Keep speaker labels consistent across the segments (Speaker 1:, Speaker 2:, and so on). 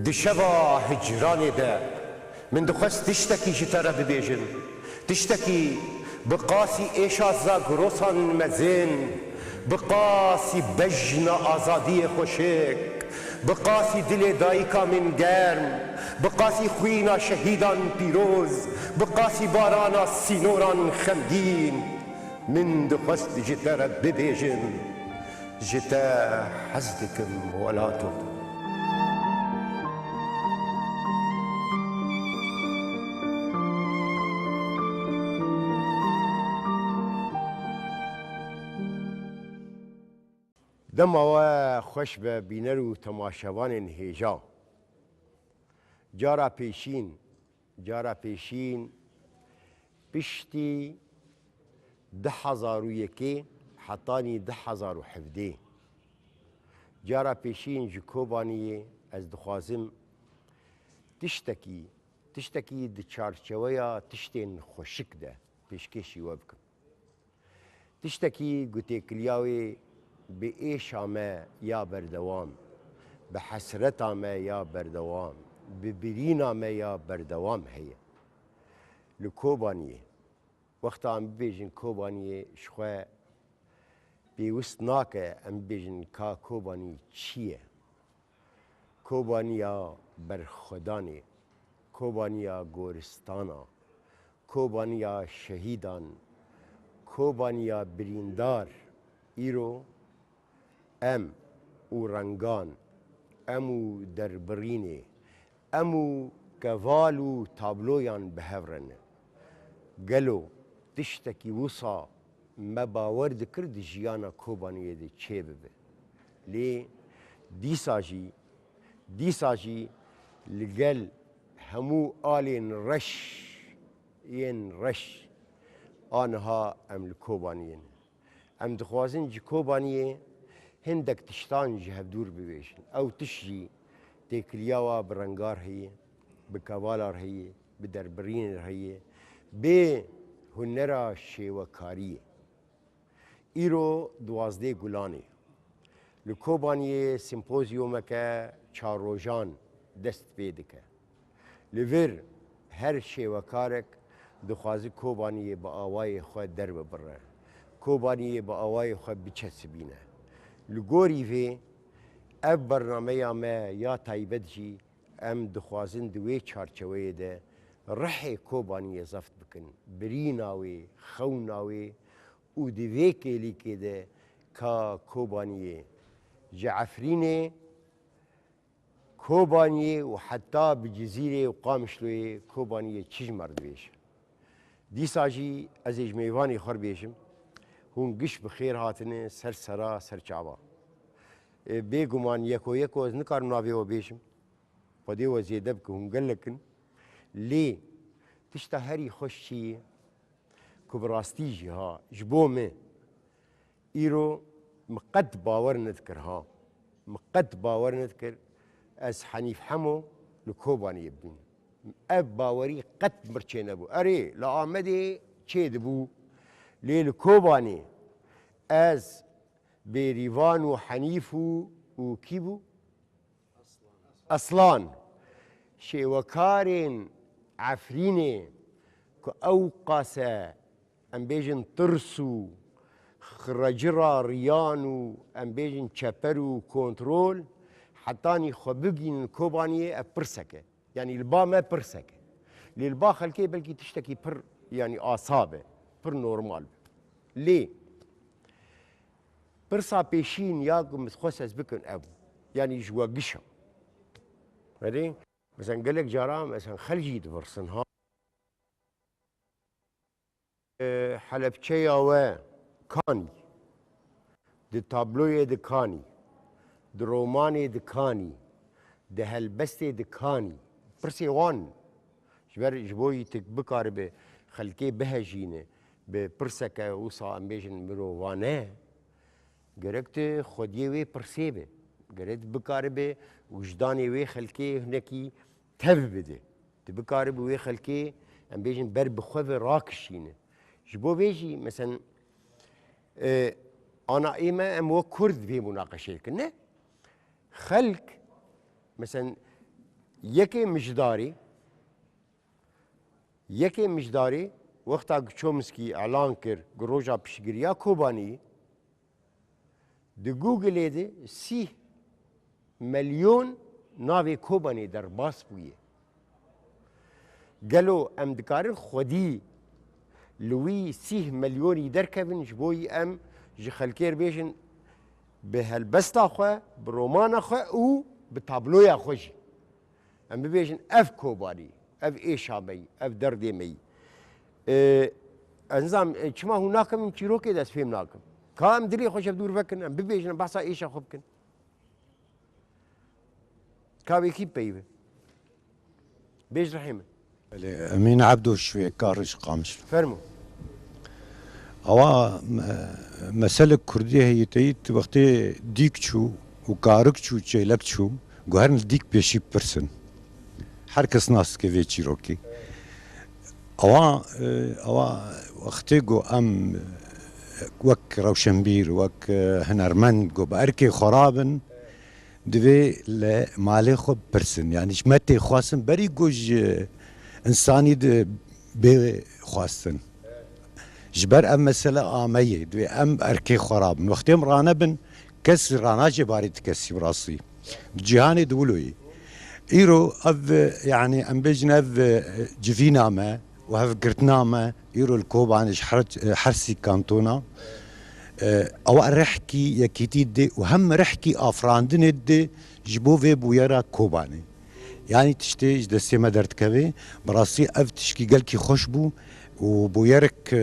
Speaker 1: دشوا هجرانی ده من دخست تشتکی جتره ببیجن تشتکی بقاسی ایشازا گروسان مزین بقاسی بجن آزادی خوشک بقاسی دل دایکا من گرم بقاسی خوینا شهیدان پیروز بقاسی بارانا سینوران خمگین من دخست جتره ببیجن جتا حزدكم ولا تبطل دموا خوش به بینر و تماشاوان هیجا جارا پیشین پشتی 10,001 حطانی 10,017 جارا پیشین جکوبانی از دخوازم تشتکی د چارچویا تشتین خوشک ده پیشکشی وبکم تشتکی گوته کلیاوی به ایشامه یا بردوام به حسرتامه یا بردوام به برینامه یا بردوام هیه لکوبانیه وقتا هم بیجن کوبانیه شخواه بیوست ناکه ام بیجن که کوبانی چیه کوبانیا برخدانی کوبانیا گورستانا کوبانیا شهیدان کوبانیا بریندار ایرو ام او رنگان امو دربرینه امو کوالو تابلویان بهورن گلو تشتکی وصا ما باور دکرد جیانا کوبانیه ده چه ببه لی دیساجی لگل همو آلین رش آنها ام لکوبانیین ام دخوازن جی کوبانیه هندک تشتان جهب دور ببیشن او تشجی تکلیاوا برنگار هیه بکوالار هیه بدربرین هیه به هنرا شیوکاریه ایرو 12 گلانه لکوبانیه سیمپوزیومه که 4 روزان دست پیدکه لور هر شیوکارک دخوازی کوبانیه با آوای خود در ببره کوبانیه با آوای خود بچسبینه لگوری وی اف برنامه ما یا تایبت جی ام دخوازن دوی چارچوه ده رحی کوبانیه زفت بکن بریناوی خوناوی او دوی کلی که ده که کوبانیه جعفرینه کوبانیه و حتی بجزیره و قامشلوی کوبانیه چیز مرد بیش دیساجی از اجمیوانی خور بیشم هون گش بخیر هاتنه سر چعبا بگمان یکو از نکارم ناوی و بیشم پدی و زیده بکه هون گلکن لی تشتا هری خوش چیه که براستی جی ها جبو من ایرو مقد باور ندکر ها مقد باور ندکر از حنیف حمو لکوبانی بین اب باوری قد مرچه نبو اره لآمده چه دبو لی لکوبانی از بیریوان و حنیف و کی بو اصلان شیوکارین عفرینه که او قاسه ام بیجن ترسو خرجرا ریانو ام بیجن چپرو کنترول حتانی خبگین کوبانیه پرسکه یعنی البا ما پرسکه للبا خلکه بلکی تشتکی پر یعنی آصابه پر نورمال لی پرسا پیشین یا متخصص بکن ابو یعنی جوا قشا هذي مثلا قال لك جرام مثلا خلجي دفرسنها حلبچه و کانی د تابلوی د کانی د رومانی د کانی د هلبستی د کانی پرسی وان جبوی تک بکار به خلکی بهجینه به پرسکه اوسا امبیجن مروانه گرکت خودی وی پرسی به گرکت بکار به وجدانی وی خلکی هنکی تب بده بکار به وی خلکی امبیجن بر بخواه راکشینه جبو بیجی مثلا أنا إما أم كرد في مناقشة كنا خلق مثلا یکی مجداری وقتا چومسکی اعلان کرد گروجا پیشگیریا کوبانی دی گوگل ده 30 میلیون ناوی کوبانی در باس بویه گلو ام دکارن خودی لوی 30 میلیونی در کبن جبوی ام جخلکیر بیشن به هلبستا خواه برومانا خواه او به تابلویا خوشی ام ببیشن اف کوبانی اف ایشا می اف دردی می انظام چما هو ناکم این چیروکی دست فهم ناکم که ام دلی خوش دور بکن ام ببیشن بحثا ایشا خوب کن که ویکی پیوه بیش رحیمه
Speaker 2: امين عبدو شوي كارج قامش
Speaker 1: فرمو
Speaker 2: اوا مسألة كردية هي تيت وقت ديك شو وكارك شو تشيلك شو جوهرن ديك بيشي برسن حركس ناس كذي تشيروكي اوا وقت جو ام وك روشنبير وك هنرمند جو باركي خرابن دوي لمالي خو برسن يعني شمتي خاصن بري جوج انساني بخواستن جبر ام مسألة آمية دوي ام اركي خراب وقتهم رانا بن كس رانا جباري تكسي براسي بجهاني دولوي ايرو اف يعني ام بيجنا اف جفينامة وهف قرتنامة ايرو الكوبانش حرسي كانتونا او رحكي يكيتي دي وهم رحكي افراندن دي جبو في بويرا كوباني يعني تشتي جدسي ما درت كبي براسي اف تشكي قالكي خوش بو وبويرك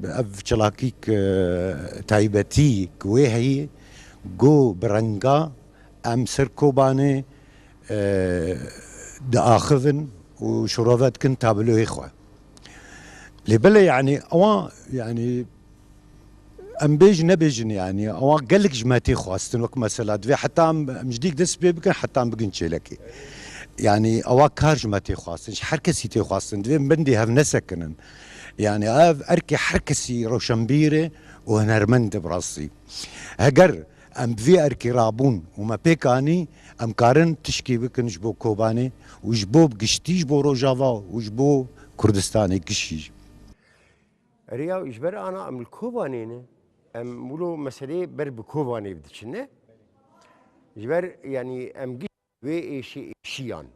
Speaker 2: اف چلاكيك تايبتي كوي هي جو برنگا ام سر كوباني دا اخذن وشروفات كنت تابلو اخوة لبلا يعني اوا يعني ام بيج نبيجن يعني اوا قالك جماتي خواستن وك مسألة دوي حتى ام مجديك دس بيبكن حتى ام بقن شيلكي يعني اوا كارج ما تخواستن حركسي تخواستن دوي بندي هف نسكنن يعني اركي حركسي روشنبيره وهنرمند براسي هجر ام في اركي رابون وما بيكاني ام كارن تشكي بكن جبو كوباني وجبو بقشتي جبو روجافا وجبو كردستاني قشي
Speaker 1: ريا اجبر انا ام الكوباني ام مولو مسألة بر بكوباني بدشنه اجبر يعني ام وی شیان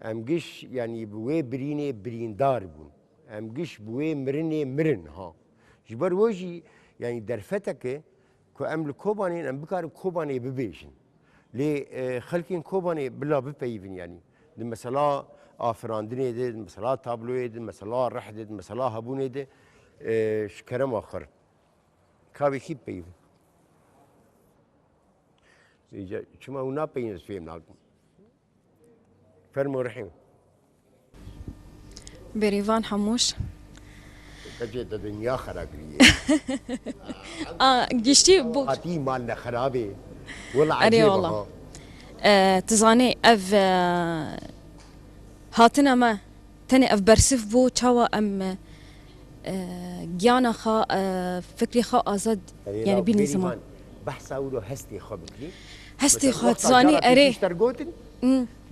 Speaker 1: ام گیش یعنی بوی برینه بریندار بون ام گیش بوی مرنه مرن ها جبر وجی یعنی در فتک که ام لکوبانی ام بکارم کوبانی ببیشن لی خلکین کوبانی بلا بپیون یعنی ده مثلا آفراندنه ده مثلا تابلوه ده مثلا رحده ده مثلا هبونه ده شکرم آخر کابی کی پیون شما هنا بين فيهم ناقم فرمو رحيم
Speaker 3: بريفان حموش
Speaker 1: كجيت الدنيا خرابية
Speaker 3: جشتي بو
Speaker 1: هاتي مالنا خرابي والله
Speaker 3: أري
Speaker 1: عجيبة
Speaker 3: والله تزاني اف هاتنا ما تاني اف برسف بو تشاوا ام جيانا خا فكري خا ازاد يعني بيني زمان
Speaker 1: بحثا ولو هستي خبكلي
Speaker 3: هستي خات زاني اري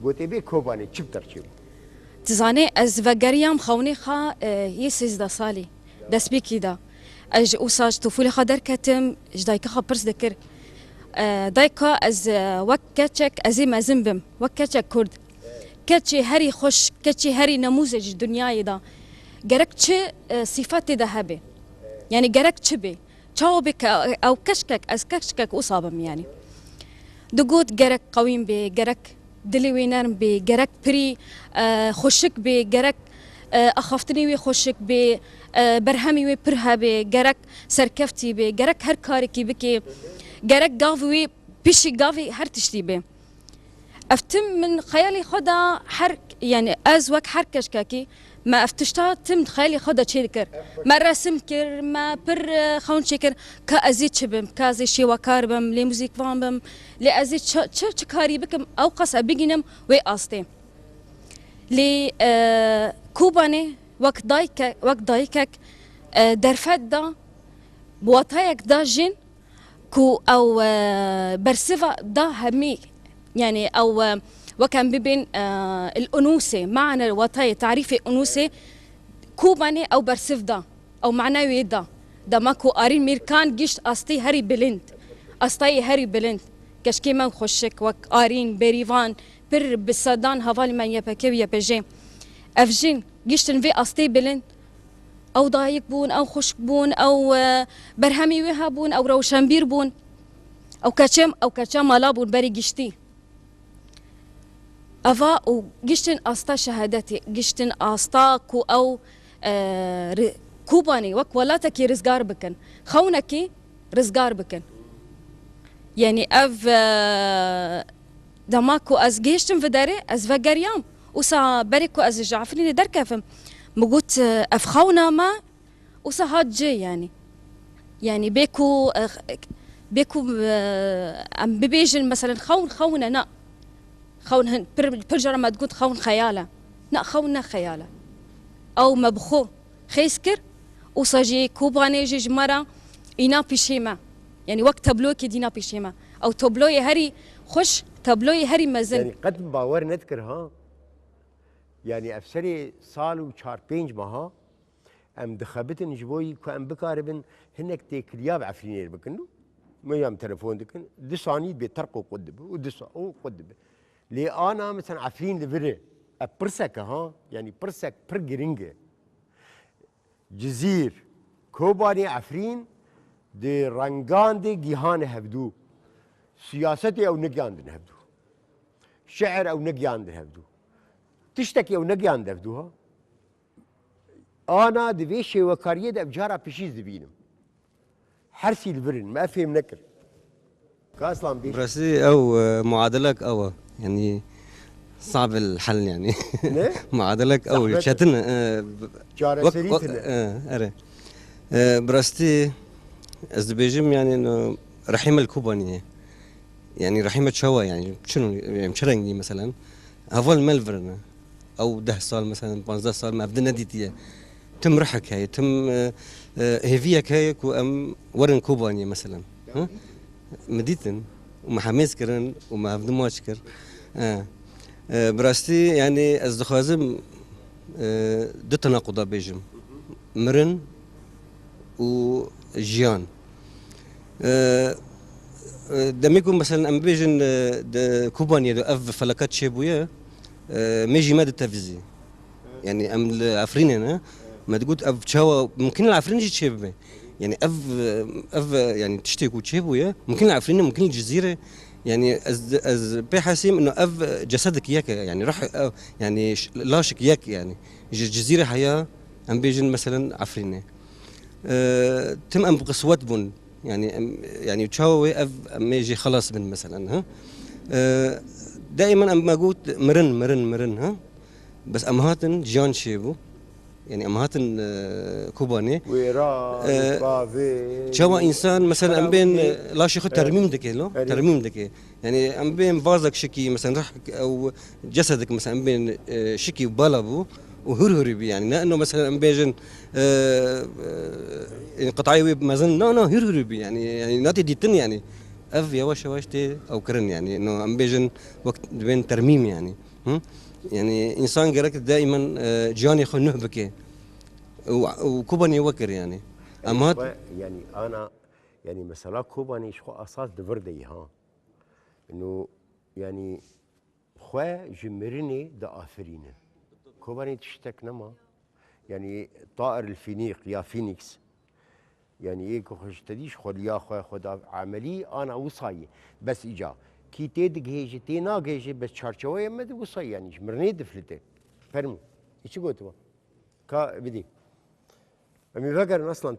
Speaker 1: قوتي بي كوباني تشبتر تشيب
Speaker 3: تزاني از فقريام خوني خا يسيز دا صالي دس بي كيدا اج اوساج طفولي خا دركتم جدايكا خا برس دكر دايكا از وكاتشك ازي ما زنبم وكاتشك كرد كاتشي هري خوش كاتشي هري نموذج الدنيا دا جرك تشي صفات دا هبه يعني جرك تشبي تشاو بك او كشكك از كشكك اصابم يعني دقوت جرك قويم بي جرك دلي وينرم بي جرك بري خوشك بي جرك اخافتني وي خوشك بي برهمي وي برها بي جرك سركفتي بي جرك هر كاركي بكي جرك قافوي بيشي قافي هر تشتي بي افتم من خيالي خدا حرك يعني ازوك حركش كاكي ما افتشتا تم خيالي خدا تشيكر ما رسم كر ما بر خون شكر كازيت شبم كازي شي وكاربم لي موزيك فامبم لي ازيت كاري بكم او قص بيجنم وي استي لي كوباني وقت دايكك درفت دا بوطايك دا جن كو او برسفا دا همي يعني او وكان ببين الأنوثة معنى وطي تعريف الأنوثة كوباني أو برسفدا أو معناه يدا دا ماكو أرين ميركان جيشت أستي هاري بلند أستي هاري بلند كشكي من خوشك وك أرين بريفان بر بالصدان هفالي من يبكي ويبجي أفجين جيشتن في أستي بلند أو ضايق بون أو خشك بون أو برهمي وها بون أو روشنبير بون أو كشام مالا بون بري جيشتي أفا وجيشتن أستا شهادتي جيشتن أستا كو أو كوباني وك ولاتكي رزقار بكن خونكي رزقار بكن يعني أف دماكو أز جيشتن في داري أز فقريام وسا بريكو أز جعفرين در كفم مقوت أف خونا ما وسا هاد جي يعني بيكو أم ببيجن مثلا خونا نا خون برجر ما تقول خون خيالة نا خونا خيالة أو مبخو خيسكر وصاجي كوباني جي جمرة إنا بيشيما يعني وقت تبلوكي دينا بيشيما أو تبلوي هري خوش تبلوي هري مزن
Speaker 1: يعني قد باور نذكر ها يعني أفسري صال وشار بينج ماها أم دخبتن جبوي كأم بكاربن هنك تكرياب عفرينير بكنو ما يام تلفون دكن دساني بيترقوا قدب ودسا أو قدب لي أنا مثلا عفرين لفري برسك ها يعني برسك برجرينجة جزير كوباني عفرين دي رنجان دي جيهان هبدو سياستي أو نجيان دن هبدو شعر أو نجيان دن هبدو تشتكي أو نجيان دفدوها أنا دفيشي وكاريه ده بجارة بشيز دبينم حرسي البرن ما فهم نكر كاسلام بيش
Speaker 4: براسي أو معادلك أو يعني صعب الحل يعني معادلك أو شاتنا
Speaker 1: جارة سريتنا
Speaker 4: أري براستي أزدبيجم يعني إنه رحيم الكوبانية يعني رحيمة شوا يعني شنو يعني شرنجي مثلا هفول ملفرنا أو 10 سال مثلا 15 سال ما بدنا ديتيه تم رحك هاي تم هيفيك هايك وأم ورن كوبانية مثلا ها مديتن وما حماسكرن وما بدنا ماشكر براستي يعني أزدخازم دو تناقضة بيجم مرن وجيان دميكم مثلا أم بيجن كوبانيا دو أف فلكات شيبويا ميجي مادة تافيزي يعني أم العفرين هنا ما تقول أف شوا ممكن العفرين يجي تشيبه يعني أف يعني تشتكوا تشيبويا ممكن العفرين ممكن الجزيرة يعني از بحسيم إنه أف جسدك ياك يعني راح يعني لاشك ياك يعني الجزيرة حياة أم بيجن مثلا عفرينة تم أم بقسوات بون يعني تشاوي أف أم يجي خلاص من مثلا ها دائما أما قلت مرن ها بس أمهاتن جان شيبو يعني أمهاتن كوباني
Speaker 1: ويرا
Speaker 4: شوا إنسان مثلا أم بين لا شيخ ترميم دكي لو ترميم دكي يعني أم بين فازك شكي مثلا رحك أو جسدك مثلا أم بين شكي وبالابو وهرهري بي يعني لأنه مثلا أم بيجن قطعي مازن لا هرهري بي يعني ناتي ديتن يعني أف يواش تي أو كرن يعني إنه أم بيجن وقت بين ترميم يعني يعني إنسان جرك دائما جاني خنه بكي وكوباني وكر يعني
Speaker 1: أمهات يعني أنا يعني مثلا كوباني شو أساس دفردي ها إنه يعني خوا جمرني دا آفرينه كوباني تشتك نما يعني طائر الفينيق يا فينيكس يعني ايه كوخش تديش خد يا خد عملي انا وصاي بس اجا كي تيد جيجي تينا جيجي بس شارشوه يمد وصاي يعني جمرني دفلته فرمو ايش قلت كا بدي امي فكر اصلا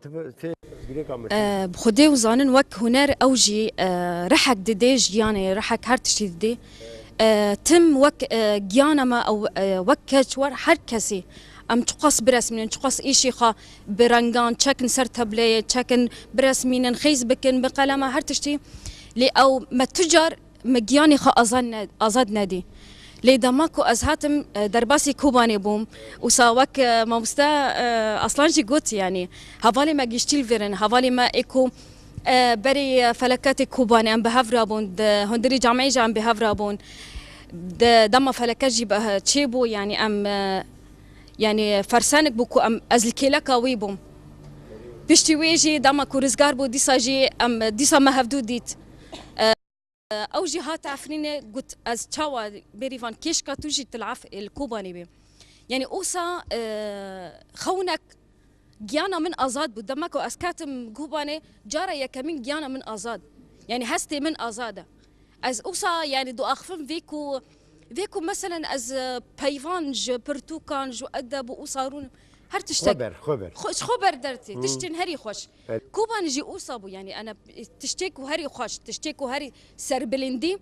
Speaker 3: بخدي وزانن وك هنر اوجي رحك دديج يعني رحك هرتشي دي تم وك جيانما او وكش ور هر كسي ام تقص برسمين تقص ايشي خا برنجان تشكن سر تبلي تشكن برسمين خيز بكن بقلمه هرتشتي لي او ما تجار مجياني خا ازاد نادي لي دماكو ازهاتم درباسي كوباني بوم وساوك ما مستا اصلا جي قلت يعني هفالي ما جيشتيل فيرن هفالي ما ايكو بري فلكات كوباني ام بهافرابون هندري جامعي جام بهافرابون دما فلكجي بقى تشيبو يعني ام يعني فرسانك بوكو ام ازلكيلا كاويبوم بيشتي ويجي دما كورزغار بو ديسا جي ام ديسا ما هفدو ديت او جهات عفريني قلت از تشاوا بيريفان كيشكا توجي تلعف الكوباني بي يعني اوسا خونك جيانا من ازاد بدمك واسكاتم كوباني جارا يا كمين جيانا من ازاد يعني هستي من ازاده از اوسا يعني دو اخفم فيكو مثلا از بايفانج برتوكانج وادب وصارون هر تشتك خبر درتي تشتين هري خوش كوبان جي اوصابو يعني انا تشتكو هري خوش تشتكو هري سربلندي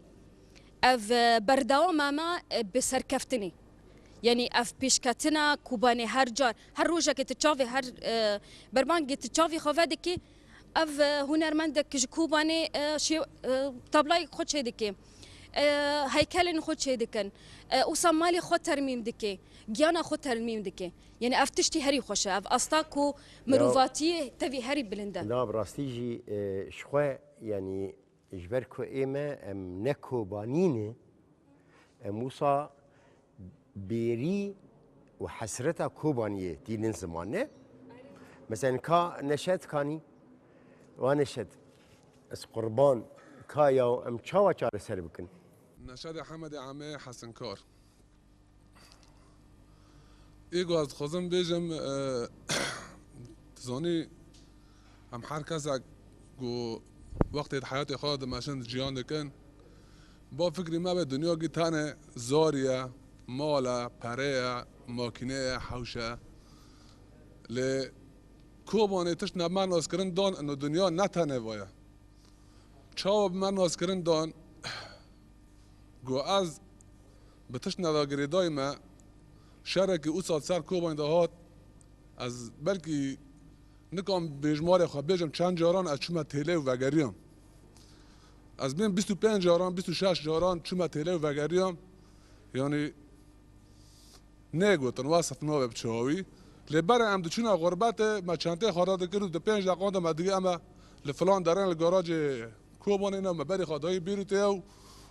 Speaker 3: اف برداو ماما بسركفتني يعني اف بيشكاتنا كوباني هر جار هر روجا كتشافي هر بربان كتشافي خوادكي اف هنرمندك كوباني شي طبلاي خوش هدكي هيكلن خود شي دكن وصمالي خود ترميم دكي جيانا خود ترميم دكي يعني افتشتي هري خوشه اف استاكو مروفاتي تبي هري بلندا
Speaker 1: لا براستيجي شخوا يعني جبركو ايما ام نكو بانينه موسى بيري وحسرتها كوبانيه دين زمانه مثلا كا نشد كاني ونشد اس قربان كايا ام تشاوا تشار سربكن
Speaker 5: نشد حمد عمه حسن كار ایگو از خوزم بیجم تزانی هم هر کس گو وقتی حیات خود ماشین جیان دکن با فکری ما به دنیا گی تانه زاریه مالا پره ماکینه حوشه لی کوبانه تش نمان ناز کرن دان انو دنیا نتانه وایا چاوب من ناز کرن دان گو از بتش نداگری دایما شرکی او سر کوبان دهات از بلکی نکام بیجمار خواه بیجم چند جاران از چوم تیله و وگریم از بین 25 جاران 26 جاران چوم تیله و وگریم یعنی نگوتن واسط نوه بچهاوی لبره ام دچون غربت ما چنته خارده کرد دو 5 دقیقه ما دیگه اما لفلان دارن الگاراج کوبان اینا ما بری خدای بیروته و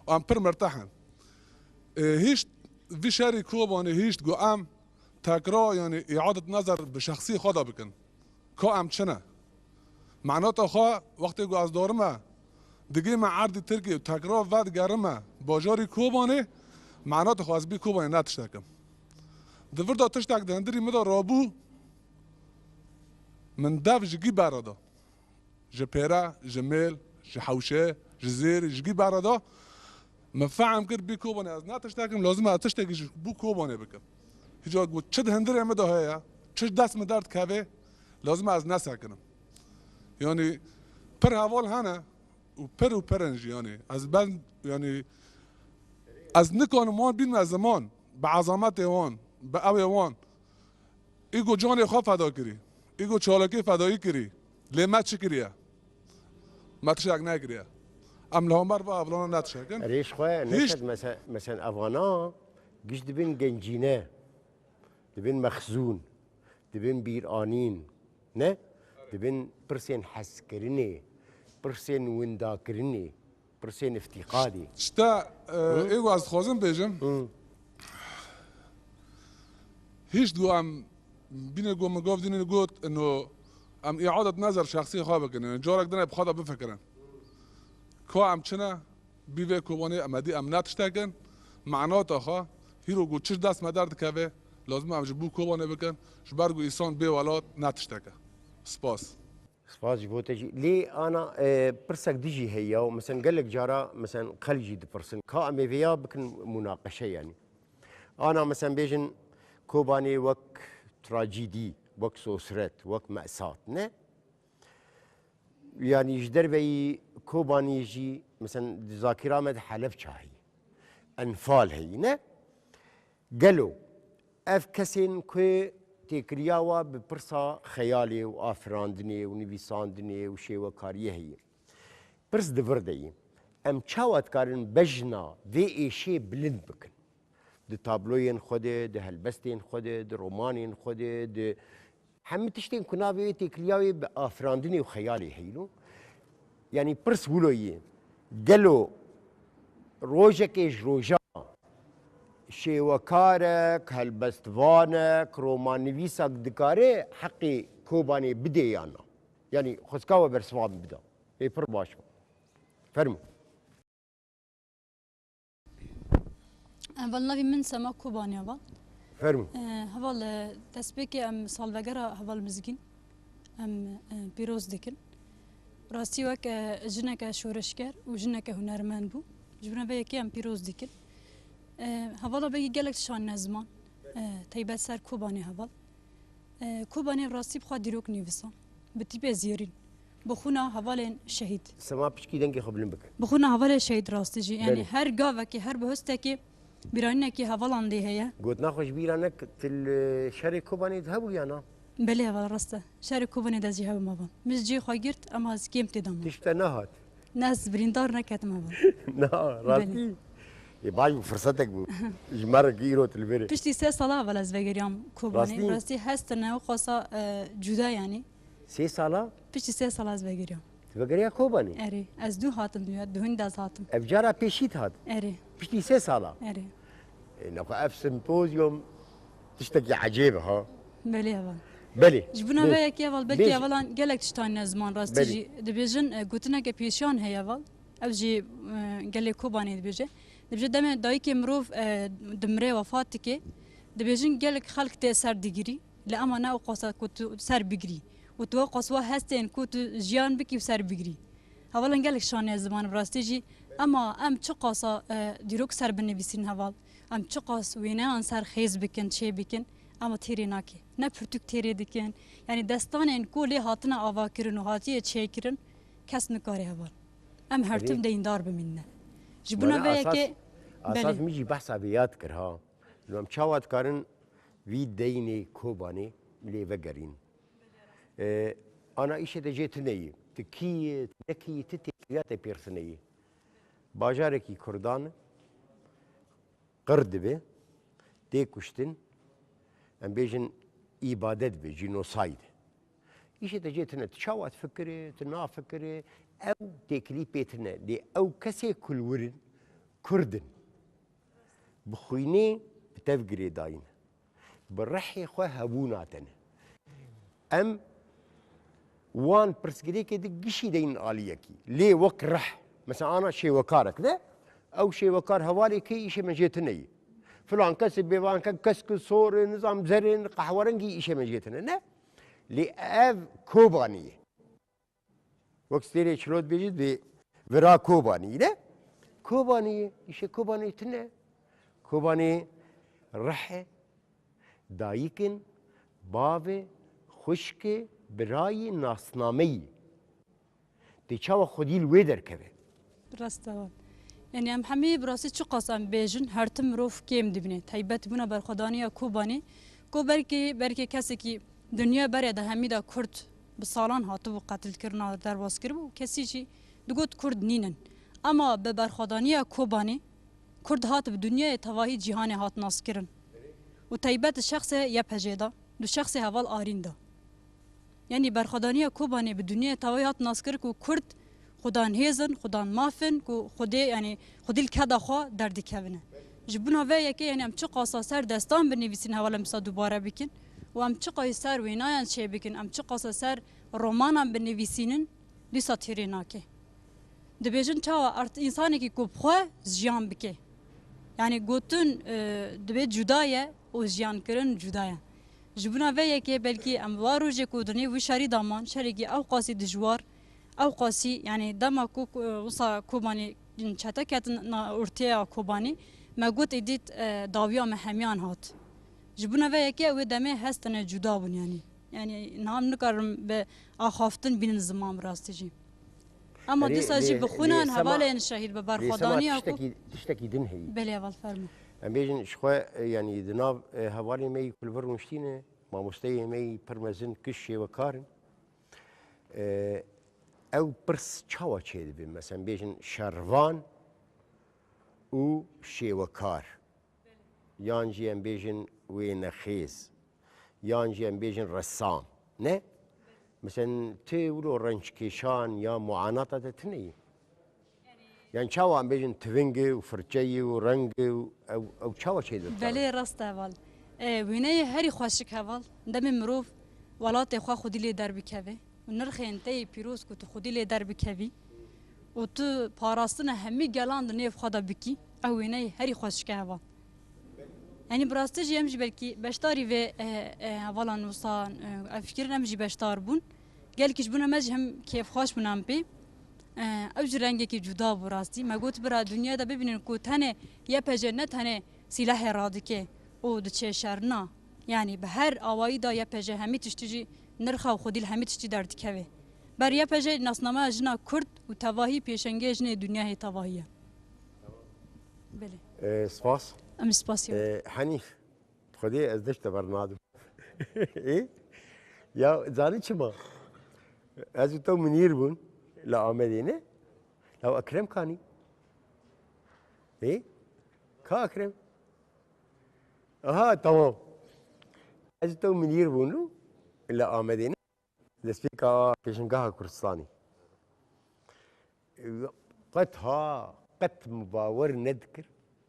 Speaker 5: ام پر مرتاحن هیچ في شاري كوباني هيشت جو ام تكرار يعني إعادة نظر بشخصية خدا بكن كو ام چنه معناته خوا وقتی جو از دارمه دیگه ما عرض ترکی تکرار ود گرمه باجاری کوبانه معناته خوا از بی کوبانه نتشتکم دفر دا تشتک دهندری مدا رابو من دف جگی برادا جپیره جمیل جحوشه جزیر جگی برادا ما فهم کرد بی کوبانه از نتشتکم لازم از تشتکی بو کوبانه بکم هیچ گفت چه دهندری مدا هیا چه دست مدارد که لازم از نسکنم يعني پر هوال هنه و پرنج يعني از بند يعني از نکان مان بین از زمان به عظمت وان به اوی وان ایگو جان خواه فدا کری ایگو چالکی فدایی کری لیمت چی کریه متشک نکریه ام لامر و اولان نتشکن
Speaker 1: ريش خواه نشد مثلا افغانا گش دبین گنجینه دبین مخزون دبین بیرانین نه دبن برسين حس كرني برسين وندا كرني برسين افتقادي
Speaker 5: شتا ايغو از خوزم بيجم هيش دو ام بين جو مقاف دين قلت انه ام اعاده نظر شخصي خوابك انه جارك دنا بخدا بفكرن كو ام چنا بيوي كوباني امدي ام نتشتاكن معناته خا هيرو قلت چش دست مدارد كاوه لازم ام جبو كوباني بكن شبرگو انسان بي ولات نتشتاكن سپاس
Speaker 1: جبوتجي لي انا برسك ديجي هي ومثلا قال لك جارا مثلا خليجي دبرسن كا امي فيا بكن مناقشه يعني انا مثلا بيجن كوباني وك تراجيدي وك سوسرت وك مأساة نه يعني يجدر بي كوباني يجي مثلا ذاكره مد حلب شاهي انفال هي نه قالوا اف كسين كو تكرياوا ببرسا خيالي وافراندني ونبيساندني وشيوكاريه هي برس دفردي ام تشاوت كارن بجنا في اي شي بلند بكن دي تابلوين خده دي هلبستين خده دي رومانين خده دي هم تشتين كنابي تكرياوي بافراندني وخيالي هيلو يعني برس ولوي قالوا روجك ايش روجا شێوەکارێک هەلبەستوانێک ڕۆماننویسێک دکارێ حەقی کۆبانێ بدێ یاننا یعنی خۆزکاوە بەرسوان بدا پێی پڕ باش بوو فەرمو
Speaker 6: اول نوی من سما کوبانیا با
Speaker 1: فەرمو
Speaker 6: هەواڵ دەستپێکی ئەم ساڵڤەگەرە هەواڵ مزگین ئەم پیرۆز دکن ڕاستی وەک ژنێکە شۆرشکەر و ژنێکە هونەرمەند بوو ژبنە بە یەکی ئەم پیرۆز دکن هەواڵە بەگی gelek şan nezman taybet ser Kobanê heval Kobanê rastî bixwe dîrok nivîsan bi tîpê zêrîn bi xûna hevalên şehîd
Speaker 1: سەما پشکی دەنگی خۆ بلند بکە
Speaker 6: bi xûna hevalê şehîd rastî jî yani her gavekê her bi hostekê bîranînekî hevalan dê heye
Speaker 1: گوت ناخۆش بیرانەک تل شەرێک کۆبانێت هەبوو یاننا
Speaker 6: belê heval rast e şerê Kobanê de jî hev mavan min jî xwe girt em ez kêm tê dama
Speaker 1: تشتە نەهات
Speaker 6: nes birîndar neketim heval
Speaker 1: ڕاستی باش بوو فرسەتێک بوو ژمارەکی ئیرۆ تلبێرێ
Speaker 6: piştî sê sala heval ez vegeriyam Kobanê
Speaker 1: Rastî?
Speaker 6: rastî hestine ew xwasa cuda yanî
Speaker 1: سێ ساڵا
Speaker 6: piştî sê sala ez vegeriyam
Speaker 1: بەگەریا کۆبانێ
Speaker 6: erê ez dû hatim duya duhûn dez hatim
Speaker 1: ئەفجارا پێشیت هات
Speaker 6: erê
Speaker 1: پشتی سێ ساڵا
Speaker 6: erê
Speaker 1: نەخوا ئەف سمپۆزیۆم tiştekî عجێبە ها
Speaker 6: belê heval
Speaker 1: بەێ
Speaker 6: ji bûna vê yekê heval belkî
Speaker 1: Bêj.
Speaker 6: hevalan gelek tiştan ne ziman rastî
Speaker 1: Belê.
Speaker 6: jî dibêjin gotineke pêşiyan heye heval ev jî gelê Kobanê dibêje dibêje demê dayîkê mirov dimire wefat dike dibêjin gelek xelk tê ser digirî li ema ne qasa ku tu ser bigirî û tu qaswa hestên ku tu jiyan bikî û ser bigirî hevalan gelek şanê ziman rastî jî ema em çi qasa dîrok ser binivîsîn heval em çi qas wêneyan ser xêz bikin çê bikin ama têrê nake ne pirtûk têrê dikin yani destanên ku lê hatine avakirin û hatiye çêkirin kes nikare heval em her tim deyndar bimîne ji bûna vê yekê
Speaker 1: ئاساس میژی بەحسا بێیاد کرد ها ئەم چاوات کارن وی دەینێ کۆبانێ لێ vەگەرین ئانا ئیشە دەجێتنەیە تکیە نەکی تێاتە پێرسنەیە باژارێکی کوردان قڕ دەبێ تێکوشتن ئەم بێژن ئیبادەت بێ جینۆساید ئیشە دەجێتنە چاوات فکرێ نافکرێ ئەو تێکلی پێتنە لێ ئەو کەسێک کولورن کوردن بخوینێ بتەفگرێ داین بە ڕەحێ خۆ هەبوو ناتەنە ئەم وان پرسگرێکێ گشی دەین ئالیەکی لێ وەک ڕەح مەسە ئانا شێوەکارێک دە ئەو شێوەکار هەوارێکی ئیشە مەژێتنەیە فلان کەسێک بێوانکە کەسک سۆرە نظام زەرێن قەحوەرەنگی ئیشە مەژێتنە نە لێ ئەv کۆبانیە وەک ستێرێ چلۆت بێژیت بێ ڤرا کۆبانی نە کۆبانیە ئیشە کۆبانێتنە کۆبانێ ڕەحێ دایکن bavê xuşkê birayê nasnameyî tê çawa xwedî li wê derkeve
Speaker 6: rast e yani em hemî bi rastî çi qas em bêjin her tim mirov kêm dibîne taybet bûna berxwedaniya Kobanê ku berkê kesekî dunya berê de hemî de Kurd bi salan hatibû qetilkirina derbaskeribû kesî jî digot Kurd nînin ama bi berxwedaniya Kobanê Kurd hat bi dunyayê tevahî cîhanê hat naskirin û taybet şexsê yep hejê da du şexsê heval arîn da yani berxwedaniya Kobanê bi dunyayê tevahî hat naskir ku Kurd xudan hêzin xudan mafin ku xudê yani xudî li keda xwe derdikevine ji bûna vê yekê yani em çi qasa ser destan binivîsîn heval em sa dubare bikin û em çi qas ser wênayan çê bikin em çi qasa ser romanan binivîsînin dîsa têrê nake dibêjin çawa însanekî ku xwe jiyan bike yani gotin dibê cuda ye û jiyankirin cuda ye ji bûna vê yekê belkî em wa rojê ku dinê wî şerî daman şerekî ew qasî dijwar ew qasî yani dema ku wisa Kobanê çeteketin ortaya Kobanê me got êdît dawiya me hemiyan hat ji bûna vê yekê wê demê hestine cuda bûn yani nam nikarim bi axaftin bînin ziman rastî jî ama dîsa jî bixûnan hevalên şehîd bi berxwedaniya ku
Speaker 1: tiştekî din heyî
Speaker 6: belê eval fermo
Speaker 1: em bêjin ji xwe yanî di nav hevalê me yî kulvir nûştîne mamosteyê me yî pir mezin kiş şêwekarin ew pirs çawa çê dibin mesela bêjin şervan û şêwekar yan jî em bêjin wênexêz yan jî em bêjin ressam ne mesela tê wilo rençkêşan ya muanata de tineyî يعني چاوا ام بيجن تفنج وفرچي ورنج او چاوا شي ده
Speaker 6: بله راست اول وینه هری خوشک اول دم مروف ولات خو خودی لی در بکوی و نرخ انتي پیروز کو تو خودی لی در بکوی و تو پاراستن همی گلاند نیف خدا بکی او وینه هری خوشک اول يعني براستج يمجي بلكي بشتاري في اولا نوصان افكر نمجي بشتار بون قال كيش بونا مجهم كيف خوش بنام بي او رنگی که جدا براستی ما گوت برا دنیا دا ببینن کو تنه یا پجنه تنه سلاح رادکه او د چه شرنا یعنی به هر آوایی دا یا پجه همی تشتجی نرخا و خودی همی تشتی در دکوه بر یا پجه ناسنامه جنا کرد و تواهی پیشنگه جنه دنیا تواهیه بله
Speaker 1: سپاس
Speaker 6: ام سپاسیو
Speaker 1: حنيف خدي ازدشت برنادم ايه يا زاني چما از تو منير بون لا آمدينه لو اكرم كاني ايه كا اكرم اها تمام از تو منير بون لا آمدينه لسبيكا كيشنغاها كردستاني قد مباور نذكر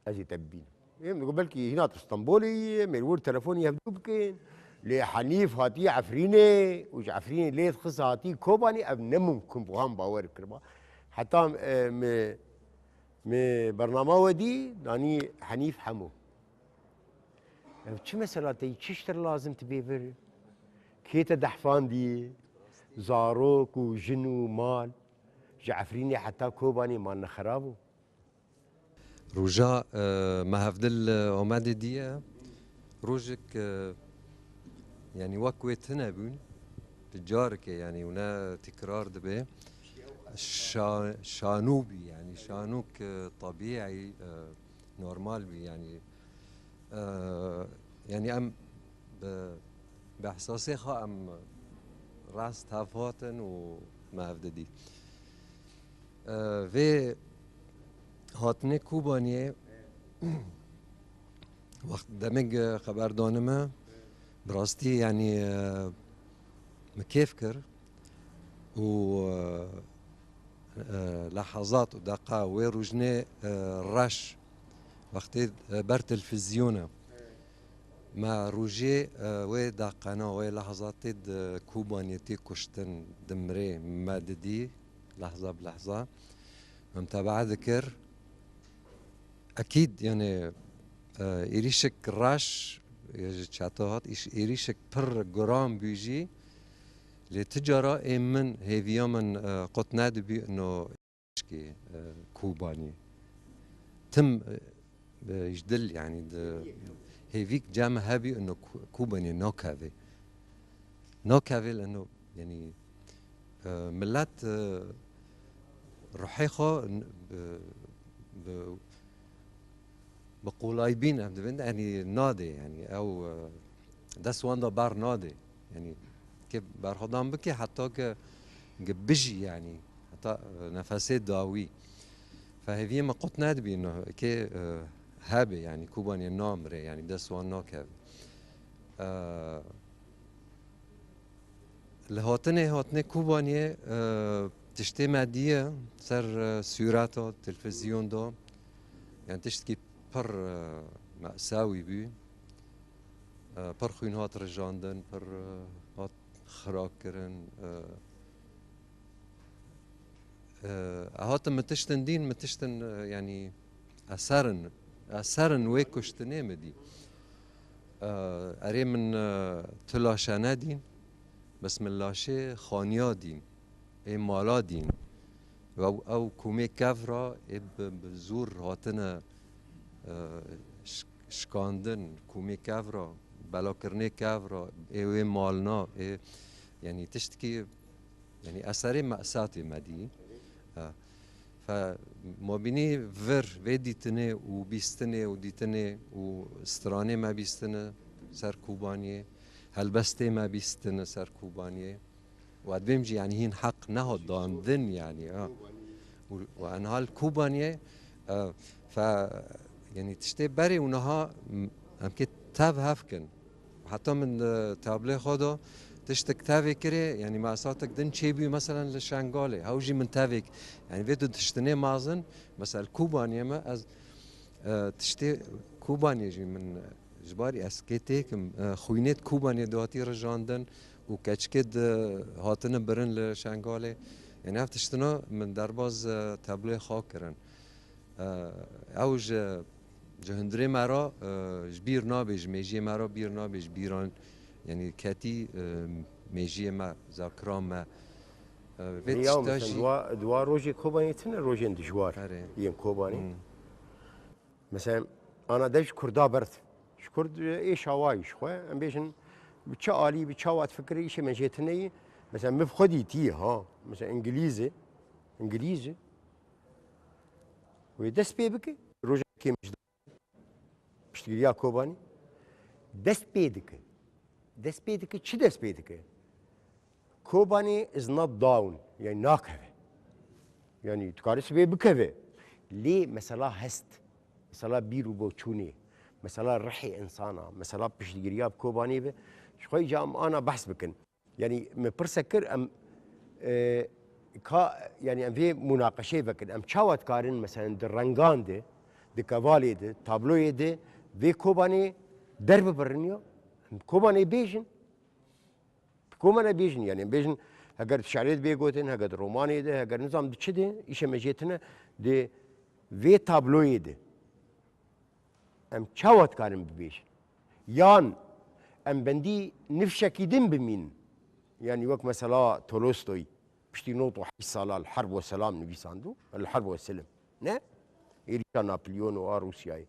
Speaker 1: اجي تبين بلكي هنا اسطنبولي ملور تلفوني يبدو بكين لحنيف هاتي عفريني وش عفريني ليه خص هاتي كوباني اب نممكن بوهم باور كرما حتى برنامج ودي ناني حنيف حمو شو مثلا تي تشتر لازم تبيفر كيتا دحفان دي زاروك وجنو مال جعفريني حتى كوباني مالنا خرابو
Speaker 7: رجاء ما هفدل اومادي دي روجك يعني وكويت هنا بون تجارك يعني هنا تكرار دبي شانوبي يعني شانوك طبيعي نورمال بي يعني يعني ام باحساسي خا ام راس تافوتن وما هفددي في هاتنه کوبانیه وقت دمج خبر دانمه براستی يعني مكيفكر و لحظات ودقائق ويروجني رش وقت بر تلفزيونه ما روجي وي دقنا وي لحظات كوبانيتي كشتن دمري ماددي لحظه بلحظه متابعة ذكر أكيد يعني إيريشك راش شاتوهات إيريشك بر جرام بيجي لتجارة من هيفيا من قط نادبي إنه إشكي كوباني تم يجدل يعني هيفيك جامع هابي إنه كوباني نوكافي لأنه يعني ملات رحيخو بقولايبين يعني نادي يعني او داس واندا بار نادي يعني كيف بار خدام بكي حتى بجي يعني حتى نفسي داوي فهذه ما قلت نادبي انه كي هابي يعني كوباني نامري يعني داس وان نوكا لهاتني كوباني تشتي مادية سر سيوراتو تلفزيون دو يعني تشتكي بر مأساوي بي بر خوين هات رجاندن بر هات خراكرن هات متشتن دين متشتن يعني أسرن ويكوشتني مدي أري من تلاشانا دين بس من لاشي خانيا دين اي مالا دين او كومي كافرا بزور هاتنا شكاندن كومي كافرا بلاكرني كافرا اي مالنا يعني تشتكي يعني اثري مأساتي مدي فما بيني في ديتني وبيستني وديتني وستراني ما بيستني سر كوبانيه هلبستي ما بيستني سر كوبانيه وقد بيمجي يعني هين حق نهض ضامن يعني وأن هالكوبانية ف يعني تشتي بري ونها أمكن تاف هفكن حتى من تابلي خدا تشتك تافي كري يعني مع صوتك دن شيبي مثلا لشانغولي هاوجي من تافيك يعني فيتو تشتني مازن مثلا كوبانيا ما از تشتي كوبانيا جي من جباري اسكيتيك خوينيت كوبانيا دواتي رجاندن وكاتشكد هاتن برن لشانغولي يعني هاف تشتنو من درباز تابلوي خاكرن اوج جهندري مرا جبير نابج ميجي مرا بير نابج بيران يعني كاتي ميجي ما ذاكرام ما
Speaker 1: اليوم مثلا دوا روجي كوباني تنا روجين دجوار ين كوباني مثلا انا دش كردا برت شكرد ايش هوايش خو ام بيشن بتشا علي بتشا وات فكري شي من جيتني مثلا مفخدي تي ها مثلا انجليزي ويدس بيبك روجي كيم بشتريا كوباني دس بيدك شو دس بيدك كوباني is not down يعني ناكفه يعني تكارس بكفه ليه مثلا هست مثلا بيرو بوتشوني مثلا رحي انسانا مثلا بشتريا كوباني به شوي جام انا بحث بكن يعني مبرسكر ام يعني ام في مناقشه بكن ام تشاوت كارن مثلا درنگان دي دكافالي دي تابلوي دي في كوباني درب برنيو كوباني بيجن يعني بيجن هاگر شعريت بيگوتن هاگر روماني ده هاگر نظام دي چده ايش مجيتنا دي في تابلوي دي ام تشاوت كارن بيجن يان ام بندي نفشكي دم بمين يعني وقت مثلا تولستوي بشتي نوطو حي صالة الحرب والسلام نبيساندو الحرب والسلم نه إيريكا نابليون وروسيا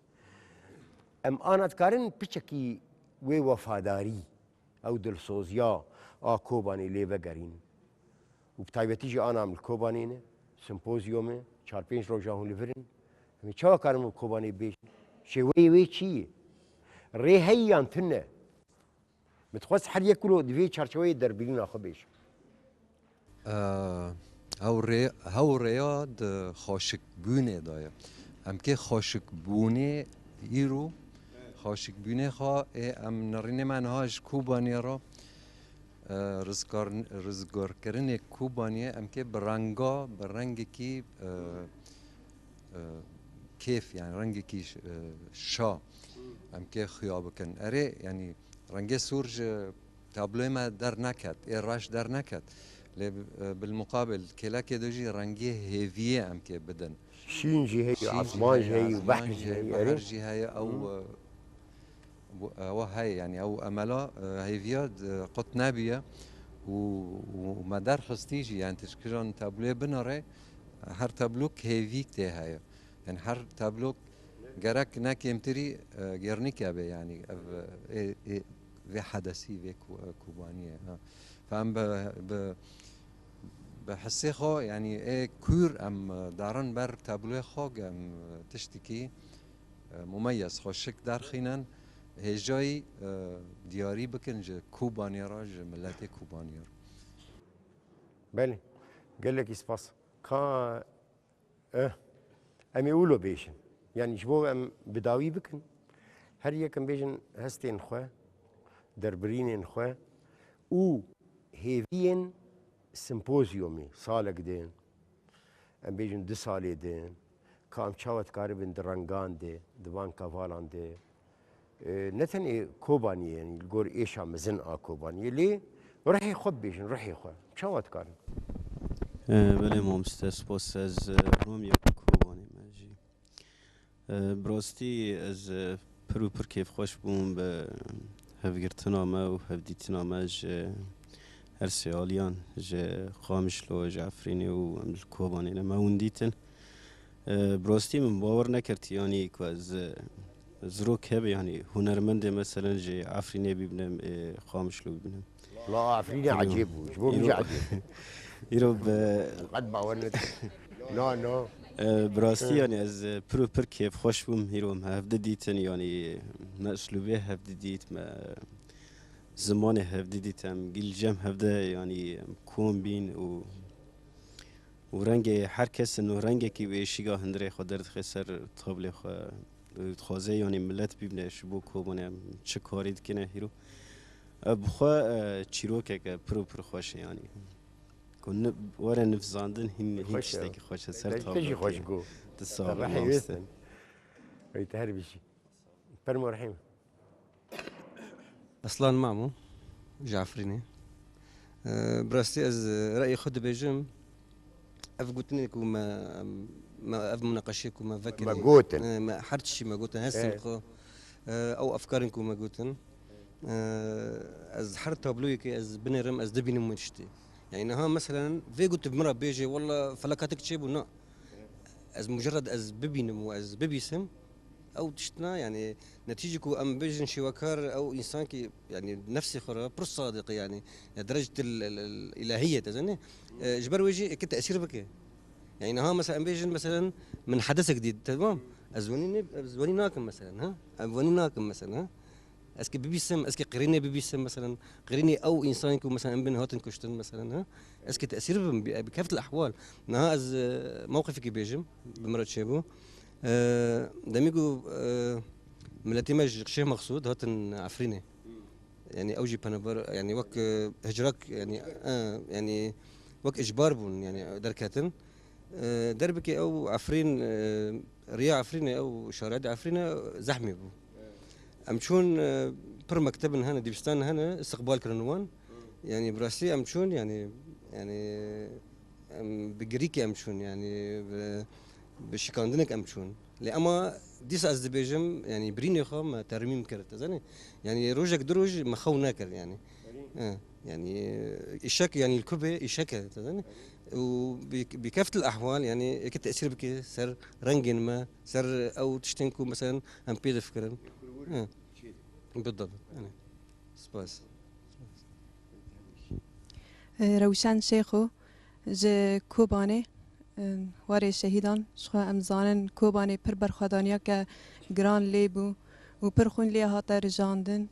Speaker 1: ام انا تكارن بشكي وي وفاداري او دلسوزيا كوباني ليفا قرين وبتايبتي جي انا من الكوبانينه سيمبوزيومه 4-5 روجا هون ليفرن مي تشوا كارن كوباني بيش شي وي تشي ري هيان تنه متخص حد ياكلوا دفي تشارشوي دربين اخو بيش
Speaker 7: هاو رياض خاشک بونه دایا ام که خاشک بونه ایرو خاشک بونه خوا ام نرین منهاج کوبانی را رزگار کردن کوبانی ام که برنگ کی کیف يعني رنگ کی شا ام که خیاب کن اره يعني رنگ سورج تابلوی ما در نکد راش در نکد بالمقابل كلاكي دوجي رنگي هيفيه ام كي بدن
Speaker 1: شينجي هي عثمانجي هي وبحرجي
Speaker 7: هي او هاي يعني او املا هيفياد قط نابيه ومدار خستيجي يعني تشكرون تابلو بنره هر تابلوك هيفيك تي هاي يعني هر تابلوك جرك ناك يمتري جرنيكا يعني في حدثي في كوبانيه فام بحسي خو يعني كور ام دارن بر تابلوه خو ام تشتكي مميز خوشك دار خينن هجاي دياري بكن ج كوبانيا راج ملاتي كوبانيا
Speaker 1: بله قال لك اسباس كا ام يقولوا بيشن يعني شبو ام بداوي بكن هر يكن بيجن هستين خو دربرين خو او هيفين سيمبوزيومي صالك دين ام بيجن 2 سالي دين كام تشاوت كاربن درنگان دي دوان كافالان دي نتني كوباني يعني الجور ايش عم زن كوباني ليه راح يخب بيجن راح يخب تشاوت كارن
Speaker 8: بله مامستس باس از روم یا کوبانی ماجی براستی از پروپر کیف خوش بوم به هفگرتنا ما و هفدیتنا ما هر سیالیان جه خامشلو جعفرینی و کوبانی ما وندیتن براستی من باور نکرد یعنی که از زروک هب يعني هنرمند مثلا جي عفريني بيبنم خامشلو بيبنم
Speaker 1: لا عفريني عجيب وشبو بيجي عجيب
Speaker 8: يروب
Speaker 1: قد باورنت نو
Speaker 8: براستی يعني از پروپر كيف خوش بوم هيروم هفده ديتن يعني ما اسلوبه هفده ديت ما زمان هفده ديتم گل جم هفده يعني كون بين و رنگ هر کس انه رنگ کی به شیگاه هندره خود درد خسر طابل خوازه یعنی ملت ببینه شبو کوبانه چه کارید کنه هیرو بخوا چیروکێک پر خۆشە ینی وەرە نفزاندن هیچ شتێکی خۆشە سەر
Speaker 1: تجي خوش جو رحيم يستن ويتهر بشي فرمو رحيم
Speaker 4: اصلا مامو جعفريني براستي از رايي خد بيجم اف قلتني ما اف مناقشيكم ما فكر
Speaker 1: ما قوتن
Speaker 4: ما حرتشي ما قلتن هسه خو او افكاركم ما قلتن از حرت تابلويكي از بنرم از دبين منشتي يعني ها مثلا في قلت بمرة بيجي والله فلكاتك تشيبو نا از مجرد از ببينم واز ببيسم او تشتنا يعني نتيجة ام بيجن شوكار او انسان كي يعني نفسي خرا بر صادق يعني درجة الالهية تزني جبر ويجي كتأثير بك يعني ها مثلا بيجن مثلا من حدث جديد تمام ازوني ناكم مثلا ها ازوني ناكم مثلا ها اسكي ببيسم اسكي قريني ببيسم مثلا قريني او انسان كو مثلا بين هاتن كشتن مثلا ها اسكي تاثير بكافه الاحوال نها از موقفك بيجم بمرات شيبو دميجو ملاتي ماج شيء مقصود هاتن عفريني يعني اوجي بانبر يعني وك هجرك يعني يعني وك اجبار بون يعني دركاتن دربك او عفرين ريا عفريني او شارع عفريني زحمه بو امشون بر مكتبن هنا ديبستان هنا استقبال كرنوان يعني براسي امشون يعني بجريكي امشون يعني بشكاندنك امشون لأما ديس از بيجم يعني بريني خا ترميم كرت زاني يعني روجك دروج ما خو ناكر يعني يعني الشك يعني الكبه الشك زاني وبكافة الأحوال يعني كتأثير بك سر رنجن ما سر أو تشتنكو مثلا هم بيد فكرن بالضبط يعني سباس
Speaker 9: روشن شيخو ج کوبانه واره شهیدان شخوا امزانن کوبانه پر برخوادانیا که گران لیبو و پر خون لی هاتا رجاندن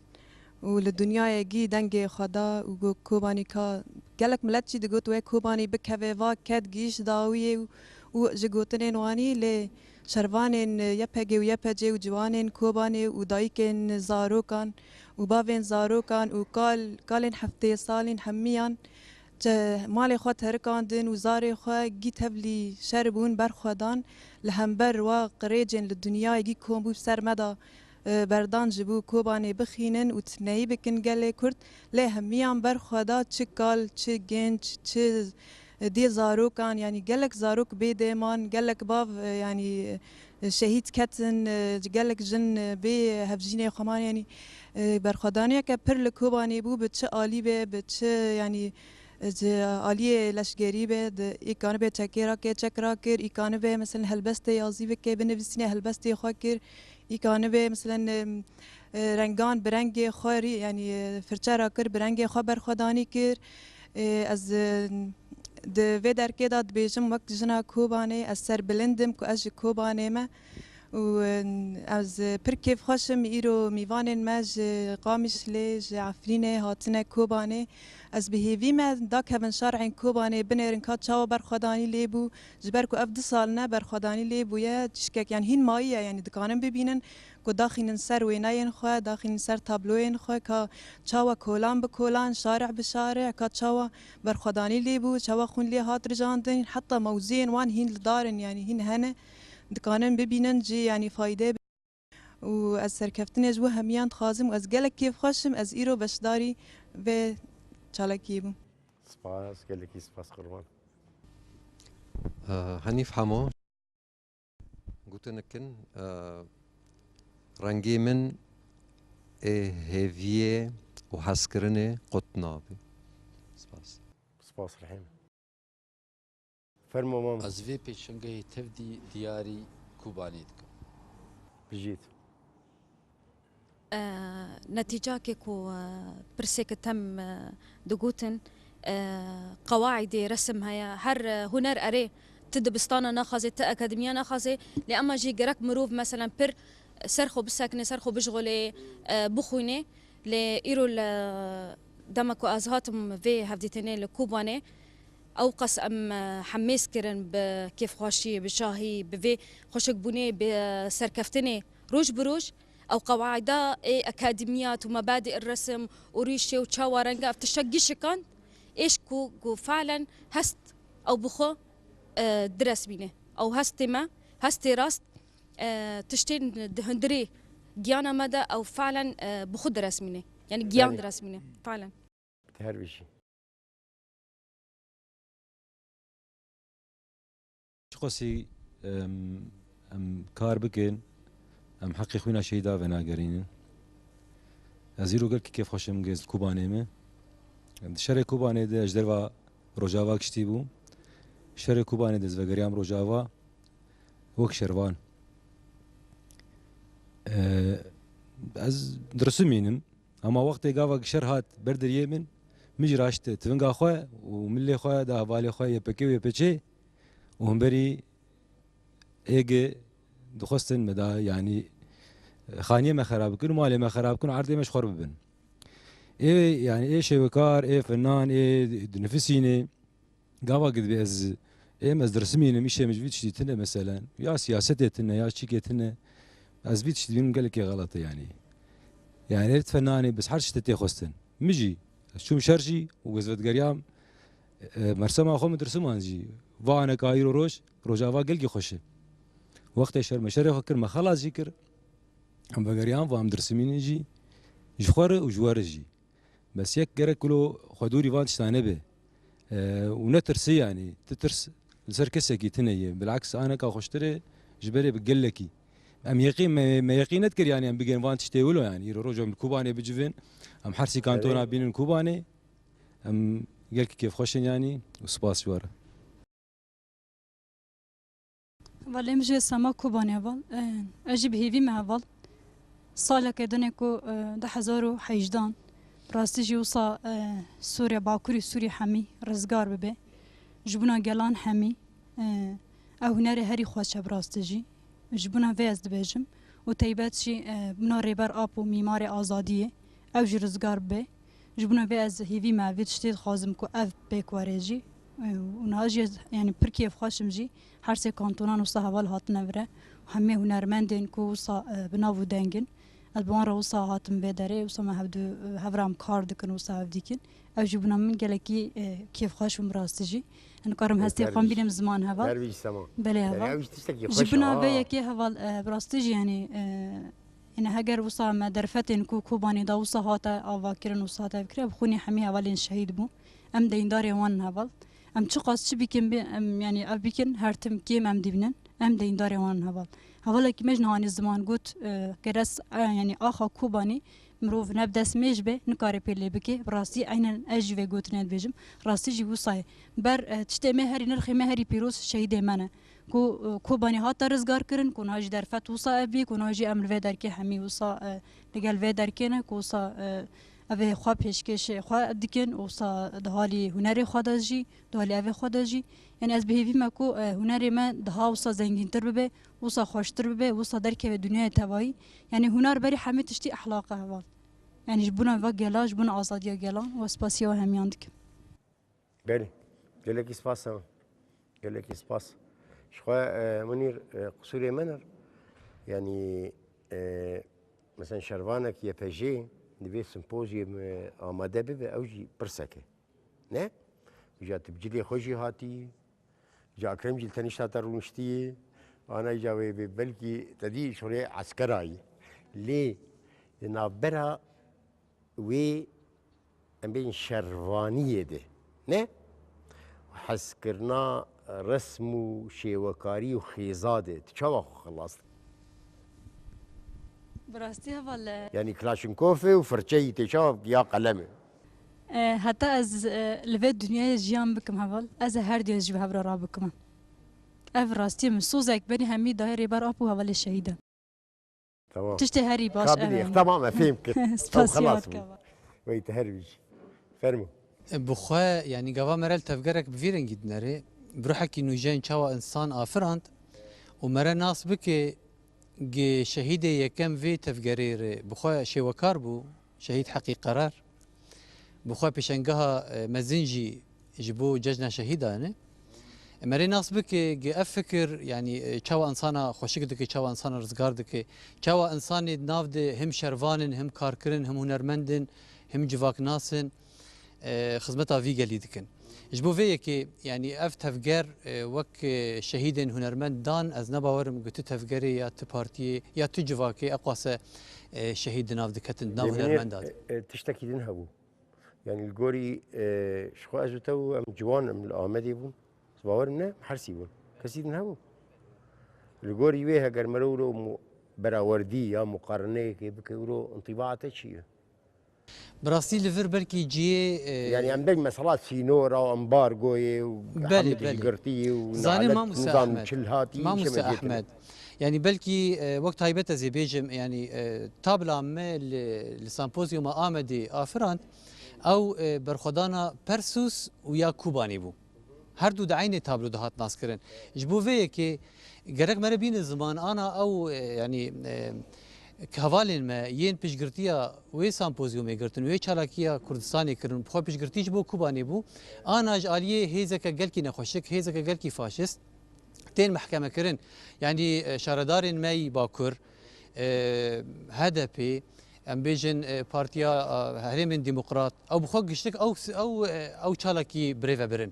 Speaker 9: و لدنیای گی دنگ خدا و گو کوبانی که گلک ملت چی دگوت و کوبانی بکوه و کد گیش داویه و جگوتنین وانی لی شروانین یپگی و یپجی و جوانین کوبانی و دایکین زاروکان و باوین زاروکان و کالین هفته سالین همیان مال خود هرکاندن و زاری خود گیت هفلی شربون برخودان لهمبر و قریجن لدنیای گی کوم سر مدا بردان جبو کوبانی بخینن و تنهی بکن گله کرد لی همیان برخودا چه کال چه گنج چه دی زاروکان يعني قالك زاروك بيدمان قالك باف يعني شهيد كتن قالك جن بي هفجيني خمان يعني برخدانيا كبر لكوباني بو بتش آلي بي بتش يعني آلي لشگری به ایکانه به چکرا که چکرا کر ایکانه به مثلا هلبسته یازی به که بنویسینه هلبسته خواه کر ایکانه به مثلا رنگان برنگ خواری يعني فرچرا کر برنگ خواه برخدانی کر از د و در که داد بیجم وقت جنا کوبانه از سر بلندم که از کوبانه ما و از پر کیف خوشم ایرو میوانن مج قامش لیج عفرینه هاتنه کوبانه از بهیوی ما دا کهون شارعین کوبانه بنرن که چاو برخدانی لیبو جبر که افد سالنا برخدانی لیبو یا تشکک يعني هین مایه يعني دکانم ببینن که داخلین سر ویناین خواه داخلین سر تابلوین خواه که چاو کولان بکولان شارع بشارع که چاو برخدانی لیبو چاو خون لی هات رجاندن حتی موزین وان هین لدارن يعني هین هنه دکانم ببینن جی يعني فایده و از سرکفتن جو همیان خازم و از گلک کیف خوشم از ایرو بشداری و چالکی بو
Speaker 1: سپاس گلکی سپاس قربان
Speaker 7: هنيف حمو قلت لكن رنگي من هيفيه وحسكرني قطنابي
Speaker 1: سپاس رحيم فرمو ماما
Speaker 10: از وی پیشنگه تفدی دیاری کوبانید
Speaker 1: بجيت
Speaker 3: نتيجة كيكو برسيك تم دقوتن قواعد رسم هيا هر هنر أري تدبستانا ناخذ أكاديمية ناخذ لأما جي جرك مروف مثلا بر سرخو بسكنة سرخو بشغلة بخونة لإيرو دمكو أزهاتم في هفديتني لكوباني أو قص أم حميس كرن بكيف خوشي بشاهي بفي خوشك بوني بسركفتني روج بروج أو قواعد أكاديميات ومبادئ الرسم وريشة وتشاورنجا افتشجيش كان إيش كو فعلا هست أو بخو درس بينه أو هستي ما هستي راست تشتين هندري جيانا مدى أو فعلا بخو درس منه يعني جيان درس منه فعلا
Speaker 1: تهربشي
Speaker 11: شخصي ام کار بکن ام حقی خوینا شهیدا و ناگرینن ازیرو گل که کیف خوشم گز کوبانه مه شهر کوبانه ده اجدر و روجاوا کشتی بو شهر کوبانه ده زوگریام روجاوا وک شروان از درسمینم اما وقتی گاوا شهر هات بردر یمن مجراشت تونگا خواه و ملی خواه ده حوالی خواه یپکی و یپچه و هم بری ایگه دخستن مدا يعني خانيه ما خراب كن مالي ما خراب كن عرضي مش خرب بن ايه يعني ايه شوكار ايه فنان ايه نفسيني قاوا قد بيز ايه مزدرسمينه مش مجبيت شديتنا مثلا يا سياستنا يا شيكتنا ازبيت شدين قال لك غلط يعني ريت فناني بس حرش تتي خستن مجي شو مشرجي وقزبت قريام مرسمه اخو مدرسمان جي وانا كايرو روش روجاوا قلقي خوشه وقت مشاريخ كر ما خلاص ذكر هم بقريان وهم درسمين يجي جخور وجوارجي بس يك جرى كله خدوري فان تشتانه به ونترسي يعني تترس السركسة كي تنيه بالعكس أنا كخشتري جبري بقلكي أم يقين ما يقين أذكر يعني أم بيجين فان تشتيولو يعني يروجوا من الكوباني بجفين أم حرسي كانتونا بين الكوباني أم قالك كيف خوشن يعني وسباس جواره
Speaker 6: ولی مجه سما کوبانی اول اجیب هیوی مه اول سال که دنیا کو 2018 راستی جوسا سوریا باکوری سوری همی رزگار ببه جبنا گلان همی او نری هری خوش براستی جی جبنا ویز دبیجم و تیبت شی بنا ریبر آب و میمار آزادیه او جی رزگار ببه جبنا ویز هیوی مه وید شتید خوازم کو اف بکواره جی ونهاجي يعني بركي فخاشم جي حرسي كانتونان وصا هوال هات نفره وهمي هنرمندين كو وصا بنافو دنگن البوان را وصا هاتم بدري وصا ما هبدو هفرام كار دكن وصا هفديكن او جبنا من قالكي كيف خاشم راستجي انا كارم هستي قام بينم زمان هوال بلي هوال جبنا بيا كي هوال براستجي يعني إن هجر وصا ما درفتن كو كوباني دا وصا هاتا آواكرن وصا هاتا فكرة بخوني حمي هوالين شهيد بو ام دينداري وان هوال ام چقاس چی بیکن ام یعنی اف بیکن هر تم کیم ام دیبنن ام دین داره وان هوالا کی مجن هانی زمان گوت کرس یعنی آخا کوبانی مروف نبدس میج به نکاری پیلی بکی راستی عین اجوی گوت ند بیجم راستی جیو سای بر تشته مهری نرخی مهری پیروز شهید منه کوبانی هات رزگار کرن کن هاج در فت وصا ابی کن هاجی امر و در کی همی وصا لگل و در کنه کوصا اوه خواه پیشکش خواه دیکن وصا دهالی هنری خواه داشی دهالی اوه خواه داشی یعنی از بهیوی مکو هنری من دها وصا زنگین تر ببه وصا خوشتر ببه وصا درکه دنیای توایی یعنی هنر بری همه تشتی اخلاقه هوال يعني جبنا و گلا جبنا آزادی گلا و سپاسیا همیان دکم
Speaker 1: بله گلکی سپاس گلکی سپاس شخوا منیر قصوری منر يعني مثلا شروانك يا فاجي نبي سمبوزيوم آماده به اوجي برسكه نه جات بجلي خوشي هاتي جا اكرم جيل تنشتا ترونشتي انا جاوي بلكي تدي شوري عسكراي ليه نابرا وي ام بين شروانيه ده نه حسكرنا رسم وشيوكاري وخيزاده تشوا خلاص
Speaker 6: براستي هفال
Speaker 1: يعني كلاشينكوف وفرشي تشاف يا قلمه
Speaker 6: حتى از لفت دنيا جيان بكم هفال از هر ديز جو هبر را بكم اف راستي من سوزك بني همي دايري بر ابو هفال الشهيده
Speaker 1: تمام
Speaker 6: تشتهري باش
Speaker 1: تمام فهمت
Speaker 6: خلاص
Speaker 1: ويتهرج فرمو
Speaker 10: بخوا يعني قوا مرال تفكرك بفيرن جد نري بروحك انه جاين شوا انسان افرانت ومرا ناس بك جي شهيد يكم في تفكرير بخوا شي وكار بو شهيد حقي قرار بخوا بشنقها مزنجي جبو ججنا شهيدانه مري ناس بك افكر يعني تشوا انسانا خوشك دك تشوا انسانا رزقار دك تشوا انساني نافد هم شرفانن هم كاركرن هم هنرمندن هم جواك ناسن خدمتها في قالي دكن جبو في يعني اف تفجر وك شهيد هنرمند دان از نباورم قلت تفجري يا تبارتي يا تجواكي اقواس شهيد ناف دكتن ناف هنرمند
Speaker 1: تشتكي دينها يعني الجوري شخو ازوتو ام جوان من الامدي بون باورنا حرسي بون كسيد نهو الجوري ويها قرمرولو براوردي يا مقارنه كي بكورو انطباعته شيء
Speaker 10: براسي ليفر بركي جي
Speaker 1: يعني عندك مسألة سينورا وامبارغوي
Speaker 10: بلي بلي زاني ما موسى احمد ما موسى احمد يعني بلكي وقت هايبتا زي بيجم يعني تابلا ما لسامبوزيوم آمدي آفران او برخدانا برسوس ويا كوباني بو هر دو دعيني تابلو دهات ناس كرن جبو في كي جرك مره بين زمان انا او يعني كهوالين ما ين بيشغرتيا وي سامبوزيوم يغرتن وي چالاكيا كردستاني كرن بخو بيشغرتيج بو كوباني بو انا جاليه هيزك قالكي نخوشك هيزك قالكي فاشست تين محكمه كرن يعني شاردار ماي باكر هدفي ام بيجن بارتيا هرم ديمقراط او بخو قشتك او چالاكي بريفا برن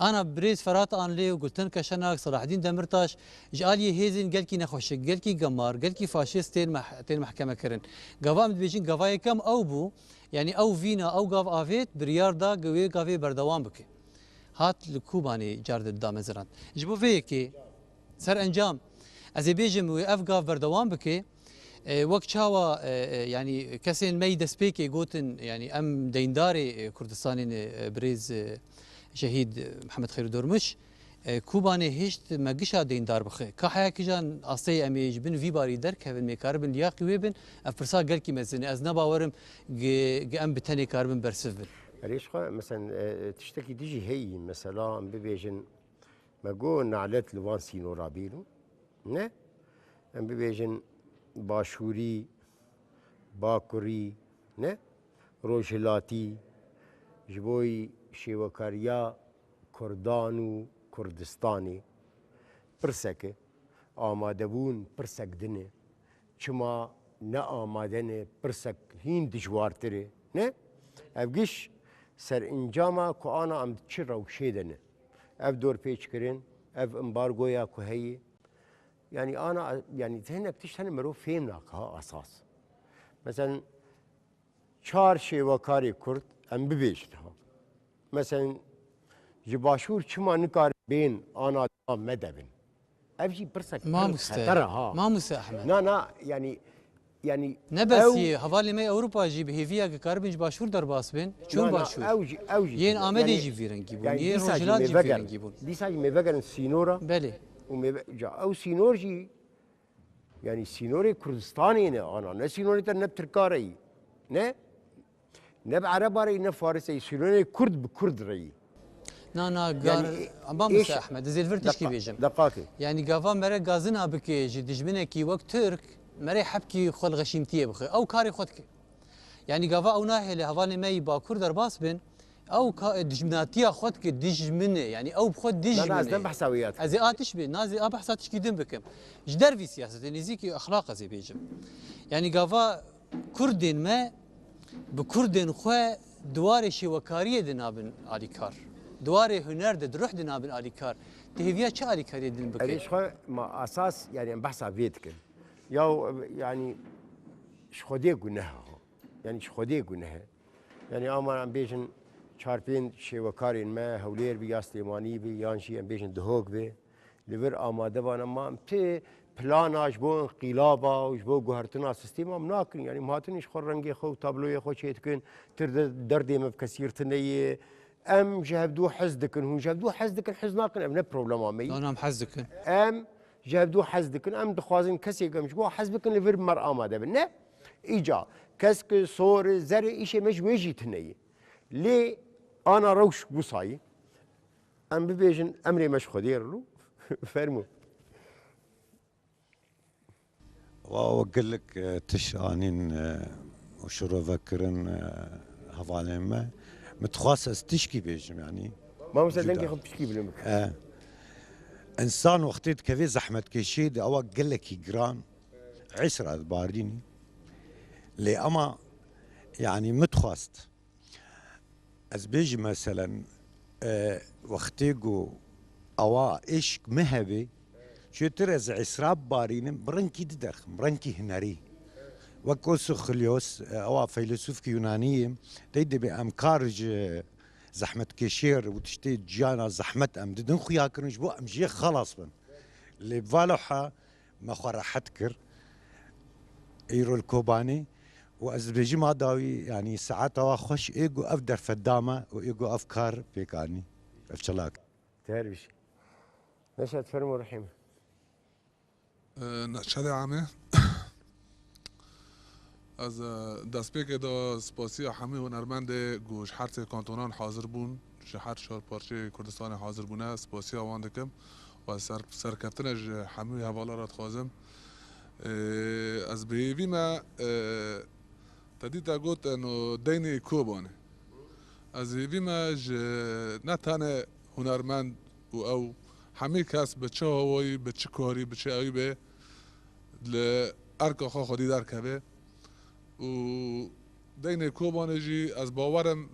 Speaker 10: انا بريز فرات ان لي وقلت لك شناك صلاح الدين دمرتاش جالي هيزن قالكي نخوش قالكي قمار قالكي فاشستين تين محكمه كرن قوام بيجين قواي كم او بو يعني او فينا او قاف افيت بريار دا قوي قافي بردوام بك هات الكوباني جارد الدام زران جبو فيكي سر انجام از بيجم وقف قاف بردوام بك وقت شاوا يعني كسين مي دسبيكي قوتن يعني ام دينداري كردستاني بريز شهيد محمد خير دورمش كوباني هشت ما قشا ديندار بخي كحيا كجان اصي اميج بن في باري در كفن ميكاربن لياقي ويبن افرسا قال كي مزني از نباورم ام بتاني كاربن برسفن
Speaker 1: ليش مثلا تشتكي تيجي هي مثلا ببيجن ما جو نعلت لوان سينو رابيلو نه ام ببيجن باشوري باكوري نه روجلاتي جبوي شیوکاریا کردان و کردستانی پرسکه آماده بون پرسک دنه چما نه آماده نه پرسک هین دجوارتره نه افگیش سر انجاما که آنا ام چی روشه دنه اف دور پیچ کرن اف امبارگویا که هی يعني انا يعني هناك تشتغل مرو فهمنا ها اساس مثلا چهار شیوکاری کرد ام ببیشتها مثلا جباشور چما نکار بین آنا مدبن افجي برسك
Speaker 10: ما مستاهل ما مستاهل احمد
Speaker 1: نا يعني
Speaker 10: نبسي حوالي ما اوروبا جيب هيفيا كاربنج باشور در باس بين چون باشور
Speaker 1: اوجي
Speaker 10: ين امدي جي فيرن جيبون ين روجلات جي فيرن جيبون
Speaker 1: دي ساجي ميفغن سينورا
Speaker 10: بلي
Speaker 1: جا او سينور جي يعني سينوري كردستاني انا نه سينوري تر تركاري نه نب عرباري نه فارسي سينوري كرد بكرد ري
Speaker 10: نا يعني امام احمد زي الفرتش كي بيجم
Speaker 1: دقاقي
Speaker 10: يعني قافا مرة غازنا بكي جي دجمنه كي وقت ترك مري حبكي خل غشيمتيه بخي او كاري خدك يعني قافا او ناحيه لهوالي ماي باكور در باس بن او دجمناتيه خدك دجمنه يعني او بخد دجمنه
Speaker 1: لا ناس بحساويات
Speaker 10: ازي اتش بي نازي بحساتش كي دم بكم جدر في سياسه نزيكي اخلاق زي بيجم يعني قافا كردين ما بكردين خو دوار شي وكاريه دنابن اليكار دواري هنر دروح دنابن اليكار تهيفيا چه اليكار دين بكي
Speaker 1: ايش خو ما اساس يعني بحث فيتك يا يعني شخودي قناها يعني شخودي قناها يعني اما ام بيجن چارپين شي وكارين ما هولير بي استيماني بي يانشي ام بيجن دهوك بي ليفر اماده وانا ما تي بلاناش بو انقلابا وش بو جوهرتنا سيستم ام ناكن يعني ماتنيش خو رنگي خو تابلوي خو چيتكن تر دردي ما بكثيرتني ام جهبدو حزدكن هون جهبدو حزدكن حزناكن ابن بروبلم امي
Speaker 10: انا حزدكن
Speaker 1: ام جهبدو حزدكن ام دخوازن كسي قمش بو حزبكن ليفر مر اماده بنا ايجا كسك صور زر ايش مش ويجي تني لي انا روش بوصاي ام ببيجن امري مش خدير له فرمو
Speaker 2: وأقول لك تشانين وشرو فكرن هفالين ما متخصص تشكي بيجم يعني
Speaker 1: ما مسلمك ياخذ تشكي بالمك
Speaker 2: انسان وقتی که زحمت کشید او گلکی گران عسر بارینی لی اما يعني متخواست از بيجي مثلا وقتی جو اوا ايش مهبي شو ترز عسراب بارين برنكي ددرخ برنكي هنري وكوسو خليوس اوا فيلسوف يوناني تيدي بامكارج زحمة كشير وتشتي جانا زحمة ام ددن خويا كرنج بو ام جي خلاص بن اللي بفالوحا ما خورا حتكر ايرو الكوباني واز بيجي ما داوي يعني ساعات خوش ايجو افدر فدامه وايجو افكار بيكاني افشلاك
Speaker 1: تعرفش نشأت فرمو رحيم
Speaker 5: نشأت عامه از دست پیک دا سپاسی همه هنرمند گوش هر کانتونان حاضر بون شهر شهر پارچه کردستان حاضر بونه سپاسی آوان دکم و سرکفتنش همه حوالا را خوازم از بهیوی ما تدیتا گوت انو دین کوبانه از هیوی ما نه تنه هنرمند و او همه کس به چه هوایی به چه کاری به چه اوی به لارکا خودی در کبه و دین کوبانه جی از باورم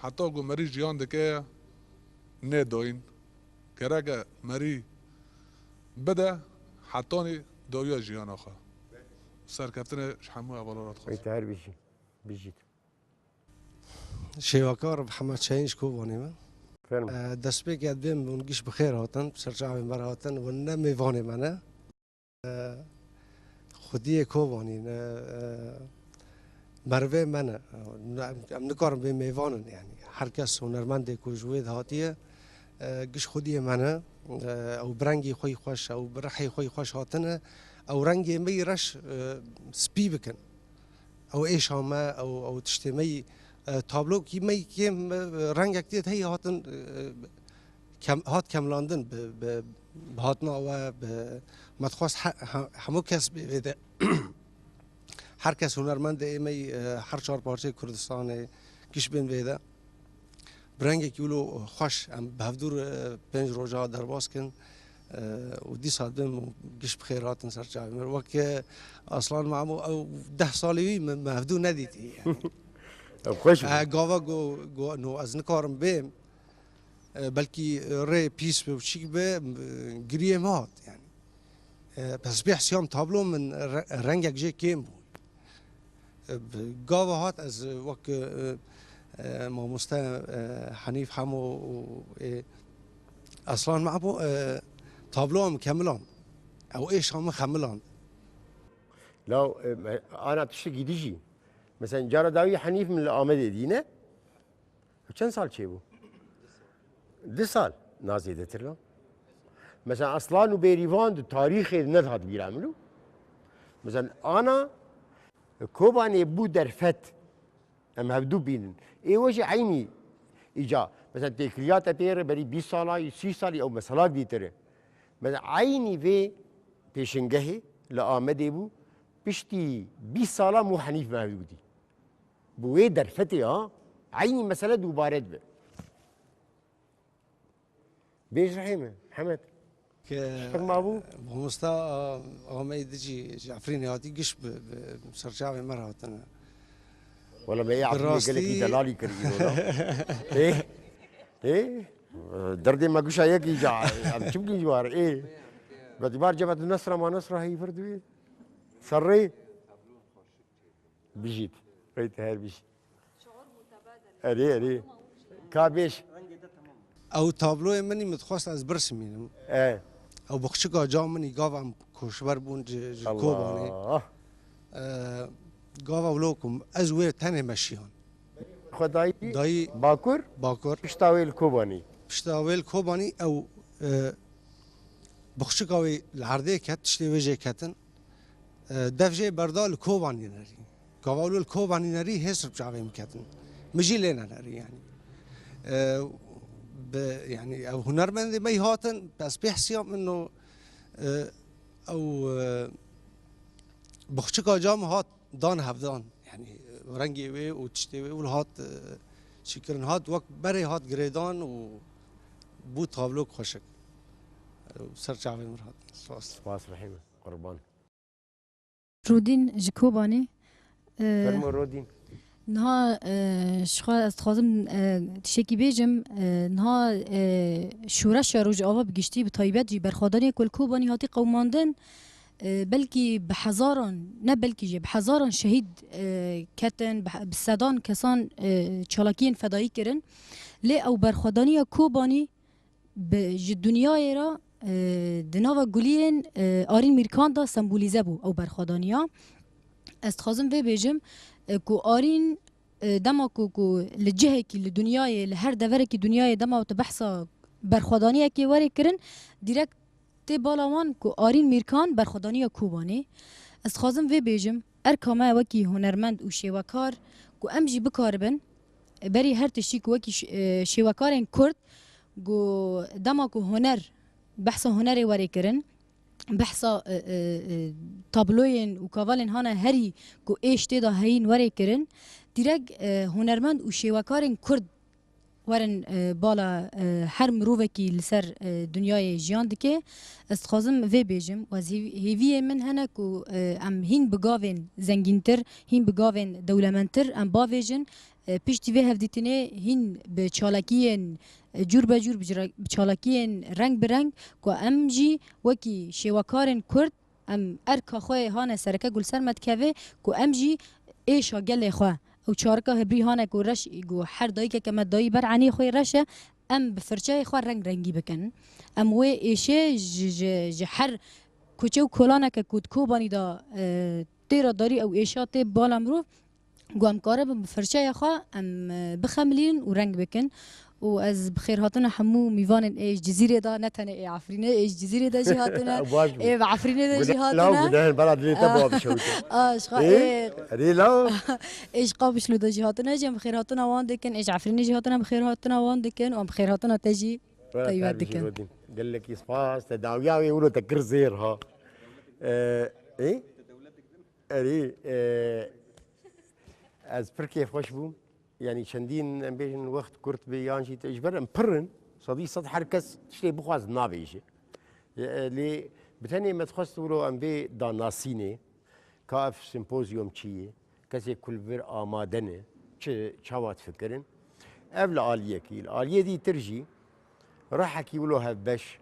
Speaker 5: حتی گو مری جیان دکه نه دوین کرگه مری بده حتی دویا جیان آخه سرکفتن همه اولارات خواست
Speaker 1: ایتهر بیشی بیشید
Speaker 12: شیواکار محمد شاهینش کوبانی من
Speaker 1: فرم
Speaker 12: دست به که بیم اونگیش بخیر هاتن سرچاوی مر هاتن و نمیوانه منه خودی کوبانی مروه منه ام نکارم به میوانن یعنی هر کس هنرمند کوجوید هاتیه گش خودی منه او برنگی خوی خوش او برحی خوی خوش هاتنه او رنگی می رش سپی بکن او ایش همه او تشتمی تابلو کی می کم رنگ اکتیت هی هاتن هات کملاندن به هاتنا و به متخواست همو کس بیده هر کس هنرمند ایمی هر چهار پارچه کردستان کش بین بیده برنگی کیولو خوش به هفدور 5 روزا درباز کن و دی ساعت بیم گش بخیرات سر چاوی مر وقت اصلا معمو او 10 سالی مهدو ندیدی
Speaker 1: خوش
Speaker 12: گاوا گو نو از نکارم بیم بلکی ری پیس به چیک به گریه مات یعنی پس بحثیام تابلو من رنگک جه کیم بود گاوا هات از وقت ما مستا حنیف همو اصلا معمو تابلو هم كاملان او ايش هم خملان
Speaker 1: لو انا تشتكي ديجي مثلا جارة داوي حنيف من الآمدة دينا كم سال شيبو 2 سال نازي دترلا مثلا اصلا وبيريفان تاريخ ندهد بيعملوا مثلا انا كوباني بو درفت ام هبدو بين اي وجه عيني اجا مثلا تكريات تير بري 20 سال 30 سال او مثلا ديتره مثلا عيني في بيشنجهي لآمده بو بشتي 20 ساله مو حنيف مهدودي بوي درفتي عيني مسألة دوبارد به بيش رحيمه محمد شفك ما ابو
Speaker 12: مستا آمي دجي جعفرين هاتي قش بسرجاوي مرة هاتنا
Speaker 1: والله ما يعرف قال لك دلالي كريم ايه ايه دردي ما قش هيك يجع شو بقي جوار ايه بعد جبت النصره ما نصره هي فردوي سري بيجيت ريت هير بيجي شعور متبادل اري كابيش
Speaker 12: او تابلو مني متخصص از برسمين
Speaker 1: ايه
Speaker 12: او بخشقا جا مني قاوم كوشبر بون كوباني قاوا ولوكم ازوي تاني مشيون
Speaker 1: خداي
Speaker 12: داي
Speaker 1: باكر بشتاوي الكوباني
Speaker 12: بشتاوي الكوباني او بخشقاوي العرضه كات تشتي وجه كاتن دفجه بردال الكوباني نري قاولو الكوباني نري هسر بجاوي مكاتن مجي لنا نري يعني يعني او هنرمند ما يهاتن بس بيحسيهم انه او بخشقا جام هات دان هفدان يعني رنگي وي وتشتي وي والهات شكرن هات وقت بري هات جريدان و بو تابلو خوشك سرچاوی مراد
Speaker 1: سپاس رحمه قربان
Speaker 13: رودین جکوبانی
Speaker 1: فرمو رودین
Speaker 13: نها شخوا استخازم تشکی بیجم نها شورش روج آوا بگشتی به تایبت جی برخوادانی کل کوبانی هاتی قوماندن بلکی به هزاران نه بلکی جی به هزاران شهید کتن به صدان کسان چالاکین فدایی کرن لی او برخوادانی کوبانی به دنیای را دناوا گلین آرین میرکان دا سمبولیزه بو او برخوادانیا استخازم وی بیجم کو آرین دما کو لجهه کی لدنیای لهر دوره کی دنیای دما تو بحثا برخوادانی کی وری کرن دایرکت بالاوان کو آرین میرکان برخوادانی کوبانی استخازم وی بیجم ارکامه وکی هنرمند و شیوکار کو امجی بکاربن بری هر تشی کو وکی شیوکارن کرد گو دما کو هنر بحثا هنری وری کرن بحثا تابلوین و کاوالین هانا هری کو ایشتی دا هین وری کرن دیرگ هنرمند و شیوکارن کرد ورن بالا هر مروفه کی لسر دنیای جیان دکه استخازم وی بیجم و هیوی من هنه کو ام هین بگاوین زنگینتر هین بگاوین دولمنتر ام باویجن پیشتی وی هفدیتینه هین به چالاکین جور به جور بچالاکین رنگ برنگ کو ام جی وکی شیوکارن کرد ام ارکا خواه هانه سرکه گل سر مدکوه کو ام جی ایشا گل خواه او چارکا هبری هانه کو رش گو هر دایی که کمت دایی بر عنی خواه رشه ام بفرچه خواه رنگ رنگی بکن ام وی ایشه هر کوچه و کلانه که کود کوبانی دا تیرا داری او ایشا تی بالا مروف گو ام کاره بفرچه خواه ام بخملین و رنگ بکن و از بخیر هاتنا حمو میوان ایش جزیره دا نتنه ای عفرینه ایش جزیره دا جی هاتنا ای عفرینه دا جی هاتنا
Speaker 1: لا بدهن بلد لي تبوا بشوت
Speaker 13: شخا
Speaker 1: اي لا
Speaker 13: ايش قابش لو دا جي هاتنا جي بخير هاتنا وان دكن ايش عفرينه جي هاتنا بخير هاتنا وان دكن وام بخير هاتنا تجي طيب دكن
Speaker 1: قال لك يصفاس تداويا يقولوا تكر زيرها ايه اري از بركي خوش بوم يعني شندين ام بيجن وقت كرت بيانجي تجبر ام برن صدي صد حركس تشتي بخواز نابيجي لي بتاني ما تخص تقولوا ام بي داناسيني كاف سيمبوزيوم تشي كسي كل فير آمادنه چاوات فكرن قبل آلية كي الآلية دي ترجي راح كي يقولوا هبش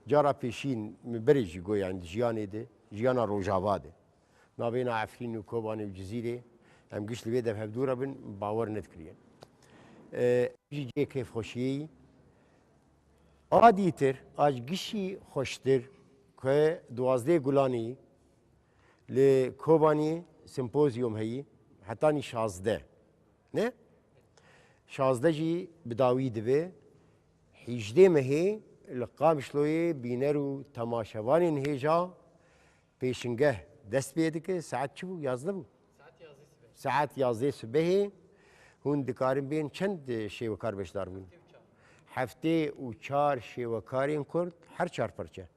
Speaker 1: جارا بيشين مبرج يقول عند جياني دي جيانا روجافا دي نابينا عفرين وكوباني وجزيرة ام قش لبيدا بهبدورة بن باور نذكرين جي كيف خوشي آديتر آج قشي خوشتر که 12 گلانی لكوباني سيمبوزيوم هي حتى 16 نه 16 جي بداوي دبي 18 مهي القامشلوي بينرو تماشاوان هيجا پیشنگه دست بيدك ساعت چبو 11 بو ساعت 11 صبح هون دکارن بین چند شیوکار بشدار بون هفته و 4 شیوکارین کرد هر 4 پرچه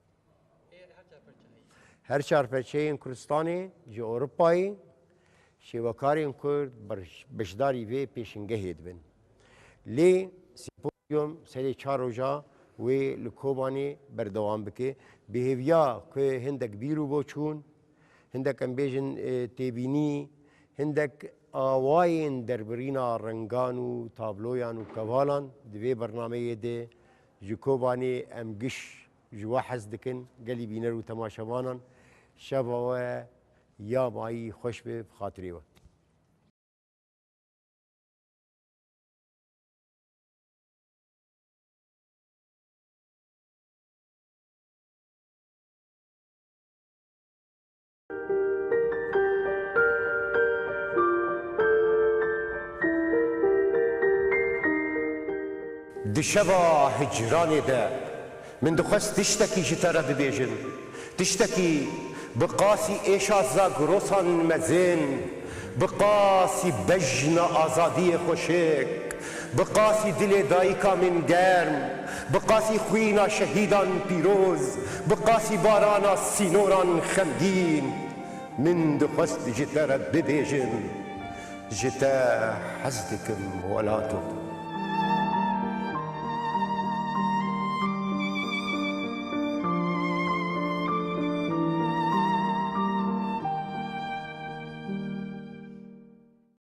Speaker 1: هر 4 پرچه این کردستانی جی اروپایی شیوکارین کرد بشداری وی پیشنگه هید بین لی سیمپوزیوم سری 4 روزا و لکوبانی بردوام بکه بهویا که هندک بیرو بوچون هندک امبیجن تیبینی هندك آواين دربرينا رنگانو تابلويان وكوالان دوي برنامج دي جوكوباني ام قش جوا حزدكن قالي بينرو تماشاوانا شبوا يا معي خوش بخاطري و دشبا هجراني ده من دخست تشتكي جتارة ببيجن تشتكي بقاسي إيشازا قروسان مزين بقاسي بجن آزادي خوشك بقاسي دل دايكا من گرم بقاسي خوينا شهيدان بيروز بقاسي بارانا سينوران خمگين من دخست جتارة ببيجن جتا حزدكم ولاتو